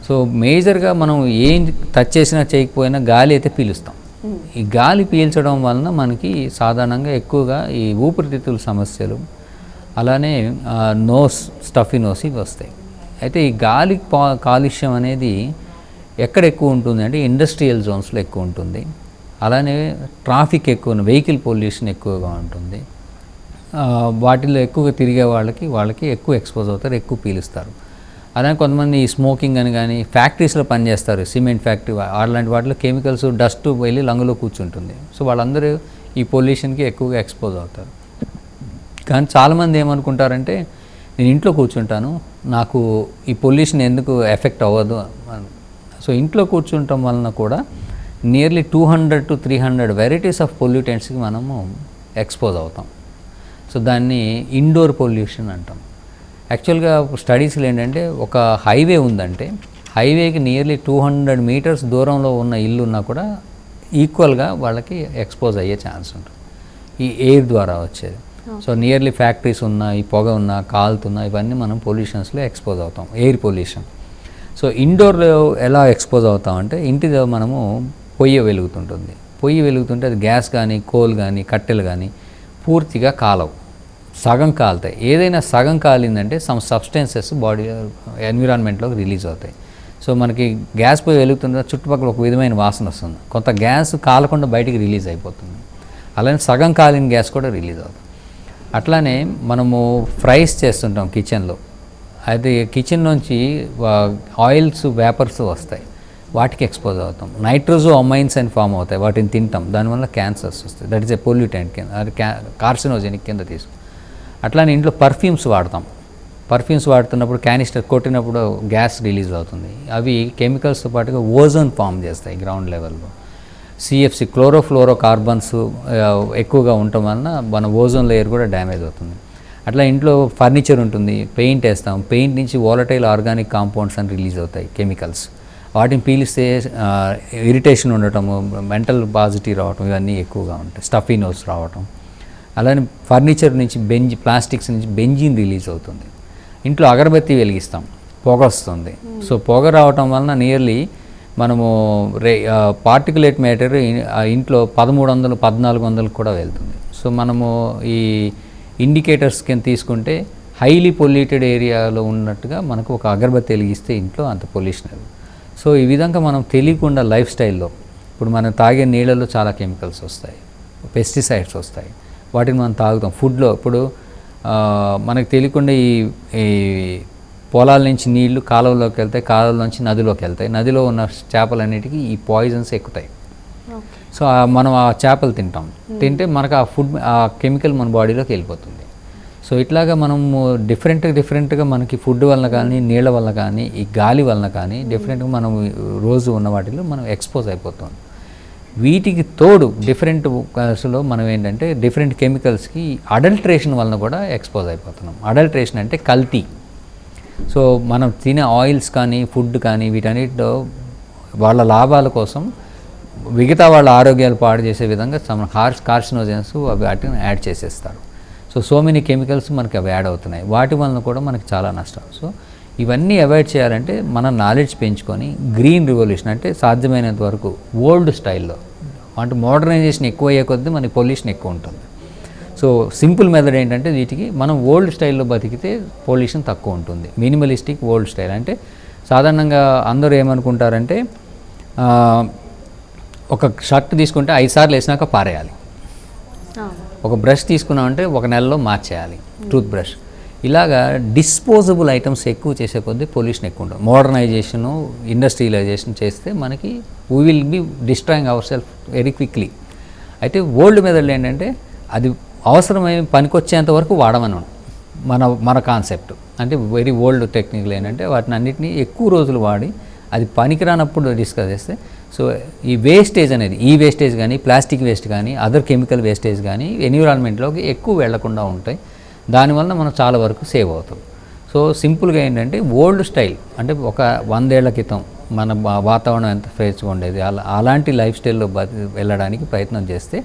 సో మేజర్గా మనం ఏం టచ్ చేసినా చేయకపోయినా గాలి అయితే పీలుస్తాం. ఈ గాలి పీల్చడం వలన మనకి సాధారణంగా ఎక్కువగా ఈ ఊపిరితిత్తుల సమస్యలు, అలానే స్టఫీ నోస్ ఇవి వస్తాయి. అయితే ఈ గాలి కాలుష్యం అనేది ఎక్కడ ఎక్కువ ఉంటుంది అంటే ఇండస్ట్రియల్ జోన్స్లో ఎక్కువ ఉంటుంది. అలానే ట్రాఫిక్ ఎక్కువ, వెహికల్ పొల్యూషన్ ఎక్కువగా ఉంటుంది. వాటిల్లో ఎక్కువగా తిరిగే వాళ్ళకి ఎక్కువ ఎక్స్పోజ్ అవుతారు, ఎక్కువ పీలుస్తారు. అలానే కొంతమంది ఈ స్మోకింగ్ అని కానీ ఫ్యాక్టరీస్లో పనిచేస్తారు, సిమెంట్ ఫ్యాక్టరీ, అలాంటి వాటిలో కెమికల్స్, డస్ట్ వెళ్ళి లంగ్లో కూర్చుంటుంది. సో వాళ్ళందరూ ఈ పొల్యూషన్కి ఎక్కువగా ఎక్స్పోజ్ అవుతారు. కానీ చాలామంది ఏమనుకుంటారంటే నేను ఇంట్లో కూర్చుంటాను, నాకు ఈ పొల్యూషన్ ఎందుకు ఎఫెక్ట్ అవ్వదు. సో ఇంట్లో కూర్చుంటాం వలన కూడా నియర్లీ 200 to 300 వెరైటీస్ ఆఫ్ పొల్యూటెంట్స్కి మనము ఎక్స్పోజ్ అవుతాం. సో దాన్ని ఇండోర్ పొల్యూషన్ అంటాం. యాక్చువల్గా స్టడీస్లో ఏంటంటే ఒక హైవే ఉందంటే హైవేకి నియర్లీ 200 meters దూరంలో ఉన్న ఇల్లు ఉన్నా కూడా ఈక్వల్గా వాళ్ళకి ఎక్స్పోజ్ అయ్యే ఛాన్స్ ఉంటుంది, ఈ ఎయిర్ ద్వారా వచ్చేది. సో నియర్లీ ఫ్యాక్టరీస్ ఉన్న ఈ పొగ ఉన్న కాలుతున్న ఇవన్నీ మనం పొల్యూషన్స్లో ఎక్స్పోజ్ అవుతాం, ఎయిర్ పొల్యూషన్. సో ఇండోర్లో ఎలా ఎక్స్పోజ్ అవుతాం అంటే ఇంటిలో మనము పొయ్యి వెలుగుతుంటుంది. పొయ్యి వెలుగుతుంటే అది గ్యాస్ కానీ కోల్ కానీ కట్టెలు కానీ పూర్తిగా కాలవు, సగం కాలుతాయి. ఏదైనా సగం కాలిందంటే సమ్ సబ్స్టెన్సెస్ బాడీ ఎన్విరాన్మెంట్లోకి రిలీజ్ అవుతాయి. సో మనకి గ్యాస్ పొయ్యి వెలుగుతుంటే చుట్టుపక్కల ఒక విధమైన వాసన వస్తుంది, కొంత గ్యాస్ కాలకుండా బయటికి రిలీజ్ అయిపోతుంది. అలానే సగం కాలిన గ్యాస్ కూడా రిలీజ్ అవుతుంది. అట్లానే మనము ఫ్రైస్ చేస్తుంటాం కిచెన్లో, అయితే కిచెన్ నుంచి ఆయిల్స్ వేపర్స్ వస్తాయి, వాటికి ఎక్స్పోజ్ అవుతాం. నైట్రోజో అమైన్స్ అని ఫామ్ అవుతాయి, వాటిని తింటాం, దానివల్ల క్యాన్సర్స్ వస్తాయి. దట్ ఈస్ ఏ పొల్యూటెంట్ కింద, అది కార్సినోజెనిక్ కింద తీసుకు. అట్లానే ఇంట్లో పర్ఫ్యూమ్స్ వాడతాం. పర్ఫ్యూమ్స్ వాడుతున్నప్పుడు క్యానిస్టర్ కొట్టినప్పుడు గ్యాస్ రిలీజ్ అవుతుంది. అవి కెమికల్స్తో పాటుగా ఓజోన్ ఫామ్ చేస్తాయి గ్రౌండ్ లెవెల్లో. సిఎఫ్సి క్లోరోఫ్లోరో కార్బన్స్ ఎక్కువగా ఉండటం వలన మన ఓజోన్ లేయర్ కూడా డ్యామేజ్ అవుతుంది. అట్లా ఇంట్లో ఫర్నిచర్ ఉంటుంది, పెయింట్ వేస్తాం, పెయింట్ నుంచి వాలటైల్ ఆర్గానిక్ కాంపౌండ్స్ అని రిలీజ్ అవుతాయి కెమికల్స్. వాటిని పీలిస్తే ఇరిటేషన్ ఉండటము, మెంటల్ పాజిటివ్ రావటం, ఇవన్నీ ఎక్కువగా ఉంటాయి. స్టఫీ నోస్ రావటం. అలానే ఫర్నిచర్ నుంచి ప్లాస్టిక్స్ నుంచి బెంజిన్ రిలీజ్ అవుతుంది. ఇంట్లో అగరబత్తి వెలిగిస్తాం, పొగ వస్తుంది. సో పొగ రావటం వలన నియర్లీ మనము పార్టికులేట్ మ్యాటర్ ఇంట్లో 1300 1400 కూడా వెళ్తుంది. సో మనము ఈ ఇండికేటర్స్ కింద తీసుకుంటే హైలీ పొల్యూటెడ్ ఏరియాలో ఉన్నట్టుగా మనకు ఒక అగరబత్తి వెలిగిస్తే ఇంట్లో అంత పొల్యూషన్. సో ఈ విధంగా మనం తెలియకుండా లైఫ్ స్టైల్లో ఇప్పుడు మనం తాగే నీళ్ళలో చాలా కెమికల్స్ వస్తాయి, పెస్టిసైడ్స్ వస్తాయి, వాటిని మనం తాగుతాం. ఫుడ్లో ఇప్పుడు మనకు తెలియకుండా ఈ పొలాల నుంచి నీళ్లు కాలువలోకి వెళ్తాయి, కాలువల నుంచి నదిలోకి వెళ్తాయి, నదిలో ఉన్న చేపలన్నిటికీ ఈ పాయిజన్స్ ఎక్కుతాయి. సో మనం ఆ చేపలు తింటే మనకు ఆ ఫుడ్ ఆ కెమికల్ మన బాడీలోకి వెళ్ళిపోతుంది. సో ఇట్లాగా మనము డిఫరెంట్గా మనకి ఫుడ్ వలన కానీ నీళ్ళ వలన కానీ ఈ గాలి వలన కానీ డిఫరెంట్గా మనం రోజు ఉన్న వాటిలో మనం ఎక్స్పోజ్ అయిపోతాం. వీటికి తోడు డిఫరెంట్ లో మనం ఏంటంటే డిఫరెంట్ కెమికల్స్కి అడల్ట్రేషన్ వలన కూడా ఎక్స్పోజ్ అయిపోతున్నాం. అడల్ట్రేషన్ అంటే కల్తీ. సో మనం తినే ఆయిల్స్ కానీ ఫుడ్ కానీ వీటన్నిటిలో వాళ్ళ లాభాల కోసం మిగతా వాళ్ళ ఆరోగ్యాలు పాడు చేసే విధంగా కార్సినోజెన్స్ అవి వాటిని యాడ్ చేసేస్తారు. సో మెనీ కెమికల్స్ మనకి అవి యాడ్ అవుతున్నాయి, వాటి వలన కూడా మనకి చాలా నష్టం. సో ఇవన్నీ అవాయిడ్ చేయాలంటే మన నాలెడ్జ్ పెంచుకొని గ్రీన్ రివల్యూషన్ అంటే సాధ్యమైనంత వరకు ఓల్డ్ స్టైల్లో, అంటే మోడర్నైజేషన్ ఎక్కువ అయ్యే కొద్దీ మనకి పొల్యూషన్ ఎక్కువ ఉంటుంది. సో సింపుల్ మెథడ్ ఏంటంటే వీటికి మనం ఓల్డ్ స్టైల్లో బతికితే పొల్యూషన్ తక్కువ ఉంటుంది. మినిమలిస్టిక్ ఓల్డ్ స్టైల్ అంటే సాధారణంగా అందరూ ఏమనుకుంటారంటే ఒక షర్ట్ తీసుకుంటే 5 సార్లు వేసినాక పారేయాలి, ఒక బ్రష్ తీసుకున్నామంటే 1 నెలలో మార్చేయాలి, టూత్ బ్రష్. ఇలాగా డిస్పోజబుల్ ఐటమ్స్ ఎక్కువ చేసే కొద్దీ పొల్యూషన్ ఎక్కువ ఉంటుంది. మోడర్నైజేషను ఇండస్ట్రియలైజేషన్ చేస్తే మనకి we will be destroying our self very quickly. అయితే ఓల్డ్ మెథడ్లు ఏంటంటే అది అవసరమైన పనికొచ్చేంత వరకు వాడమని మన కాన్సెప్ట్. అంటే వెరీ ఓల్డ్ టెక్నిక్లు ఏంటంటే వాటిని అన్నింటినీ ఎక్కువ రోజులు వాడి అది పనికిరానప్పుడు డిస్కస్ చేస్తే సో ఈ వేస్టేజ్ అనేది ఈ వేస్టేజ్ కానీ ప్లాస్టిక్ వేస్ట్ కానీ అదర్ కెమికల్ వేస్టేజ్ కానీ ఎన్విరాన్మెంట్లోకి ఎక్కువ వెళ్లకుండా ఉంటాయి. దానివల్ల మనం చాలా వరకు సేవ్ అవుతాం. సో సింపుల్గా ఏంటంటే ఓల్డ్ స్టైల్ అంటే ఒక 100 ఏళ్ల క్రితం మన వాతావరణం ఎంత ఫ్రెష్గా ఉండేది అలాంటి లైఫ్ స్టైల్లో వెళ్ళడానికి ప్రయత్నం చేస్తే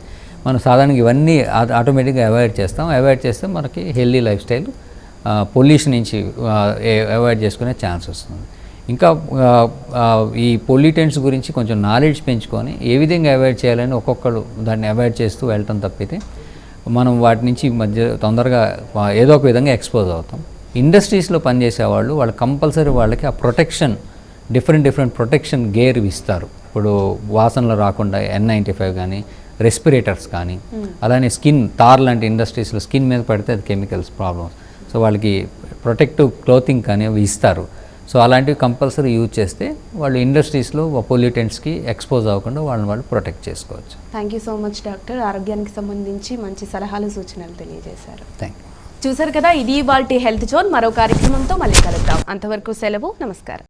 మనం సాధారణంగా ఇవన్నీ ఆటోమేటిక్గా అవాయిడ్ చేస్తాం. అవాయిడ్ చేస్తే మనకి హెల్దీ లైఫ్ స్టైల్, పొల్యూషన్ నుంచి అవాయిడ్ చేసుకునే ఛాన్స్ వస్తుంది. ఇంకా ఈ పొల్యూటెంట్స్ గురించి కొంచెం నాలెడ్జ్ పెంచుకొని ఏ విధంగా అవాయిడ్ చేయాలని ఒక్కొక్కరు దాన్ని అవాయిడ్ చేస్తూ వెళ్ళటం తప్పితే మనం వాటి నుంచి మధ్య తొందరగా ఏదో ఒక విధంగా ఎక్స్పోజ్ అవుతాం. ఇండస్ట్రీస్లో పనిచేసే వాళ్ళు కంపల్సరీ వాళ్ళకి ఆ ప్రొటెక్షన్ డిఫరెంట్ ప్రొటెక్షన్ గేర్ ఇస్తారు. ఇప్పుడు వాసనలు రాకుండా N95 కానీ రెస్పిరేటర్స్ కానీ, అలానే స్కిన్ తార్ లాంటి ఇండస్ట్రీస్లో స్కిన్ మీద పడితే అది కెమికల్స్ ప్రాబ్లమ్స్. సో వాళ్ళకి ప్రొటెక్టివ్ క్లోతింగ్ కానీ అవి ఇస్తారు. సో అలాంటివి కంపల్సరీ యూజ్ చేస్తే వాళ్ళు ఇండస్ట్రీస్లో పొల్యూటెంట్స్కి ఎక్స్పోజ్ అవ్వకుండా వాళ్ళు ప్రొటెక్ట్ చేసుకోవచ్చు. Thank you so much doctor. ఆరోగ్యానికి సంబంధించి మంచి సలహాలు సూచనలు తెలియజేశారు. Thank you. చూసారు కదా, ఇది ఇవాల్టి హెల్త్ జోన్. మరో కార్యక్రమంతో మళ్ళీ కలుద్దాం. అంతవరకు సెలవు, నమస్కారం.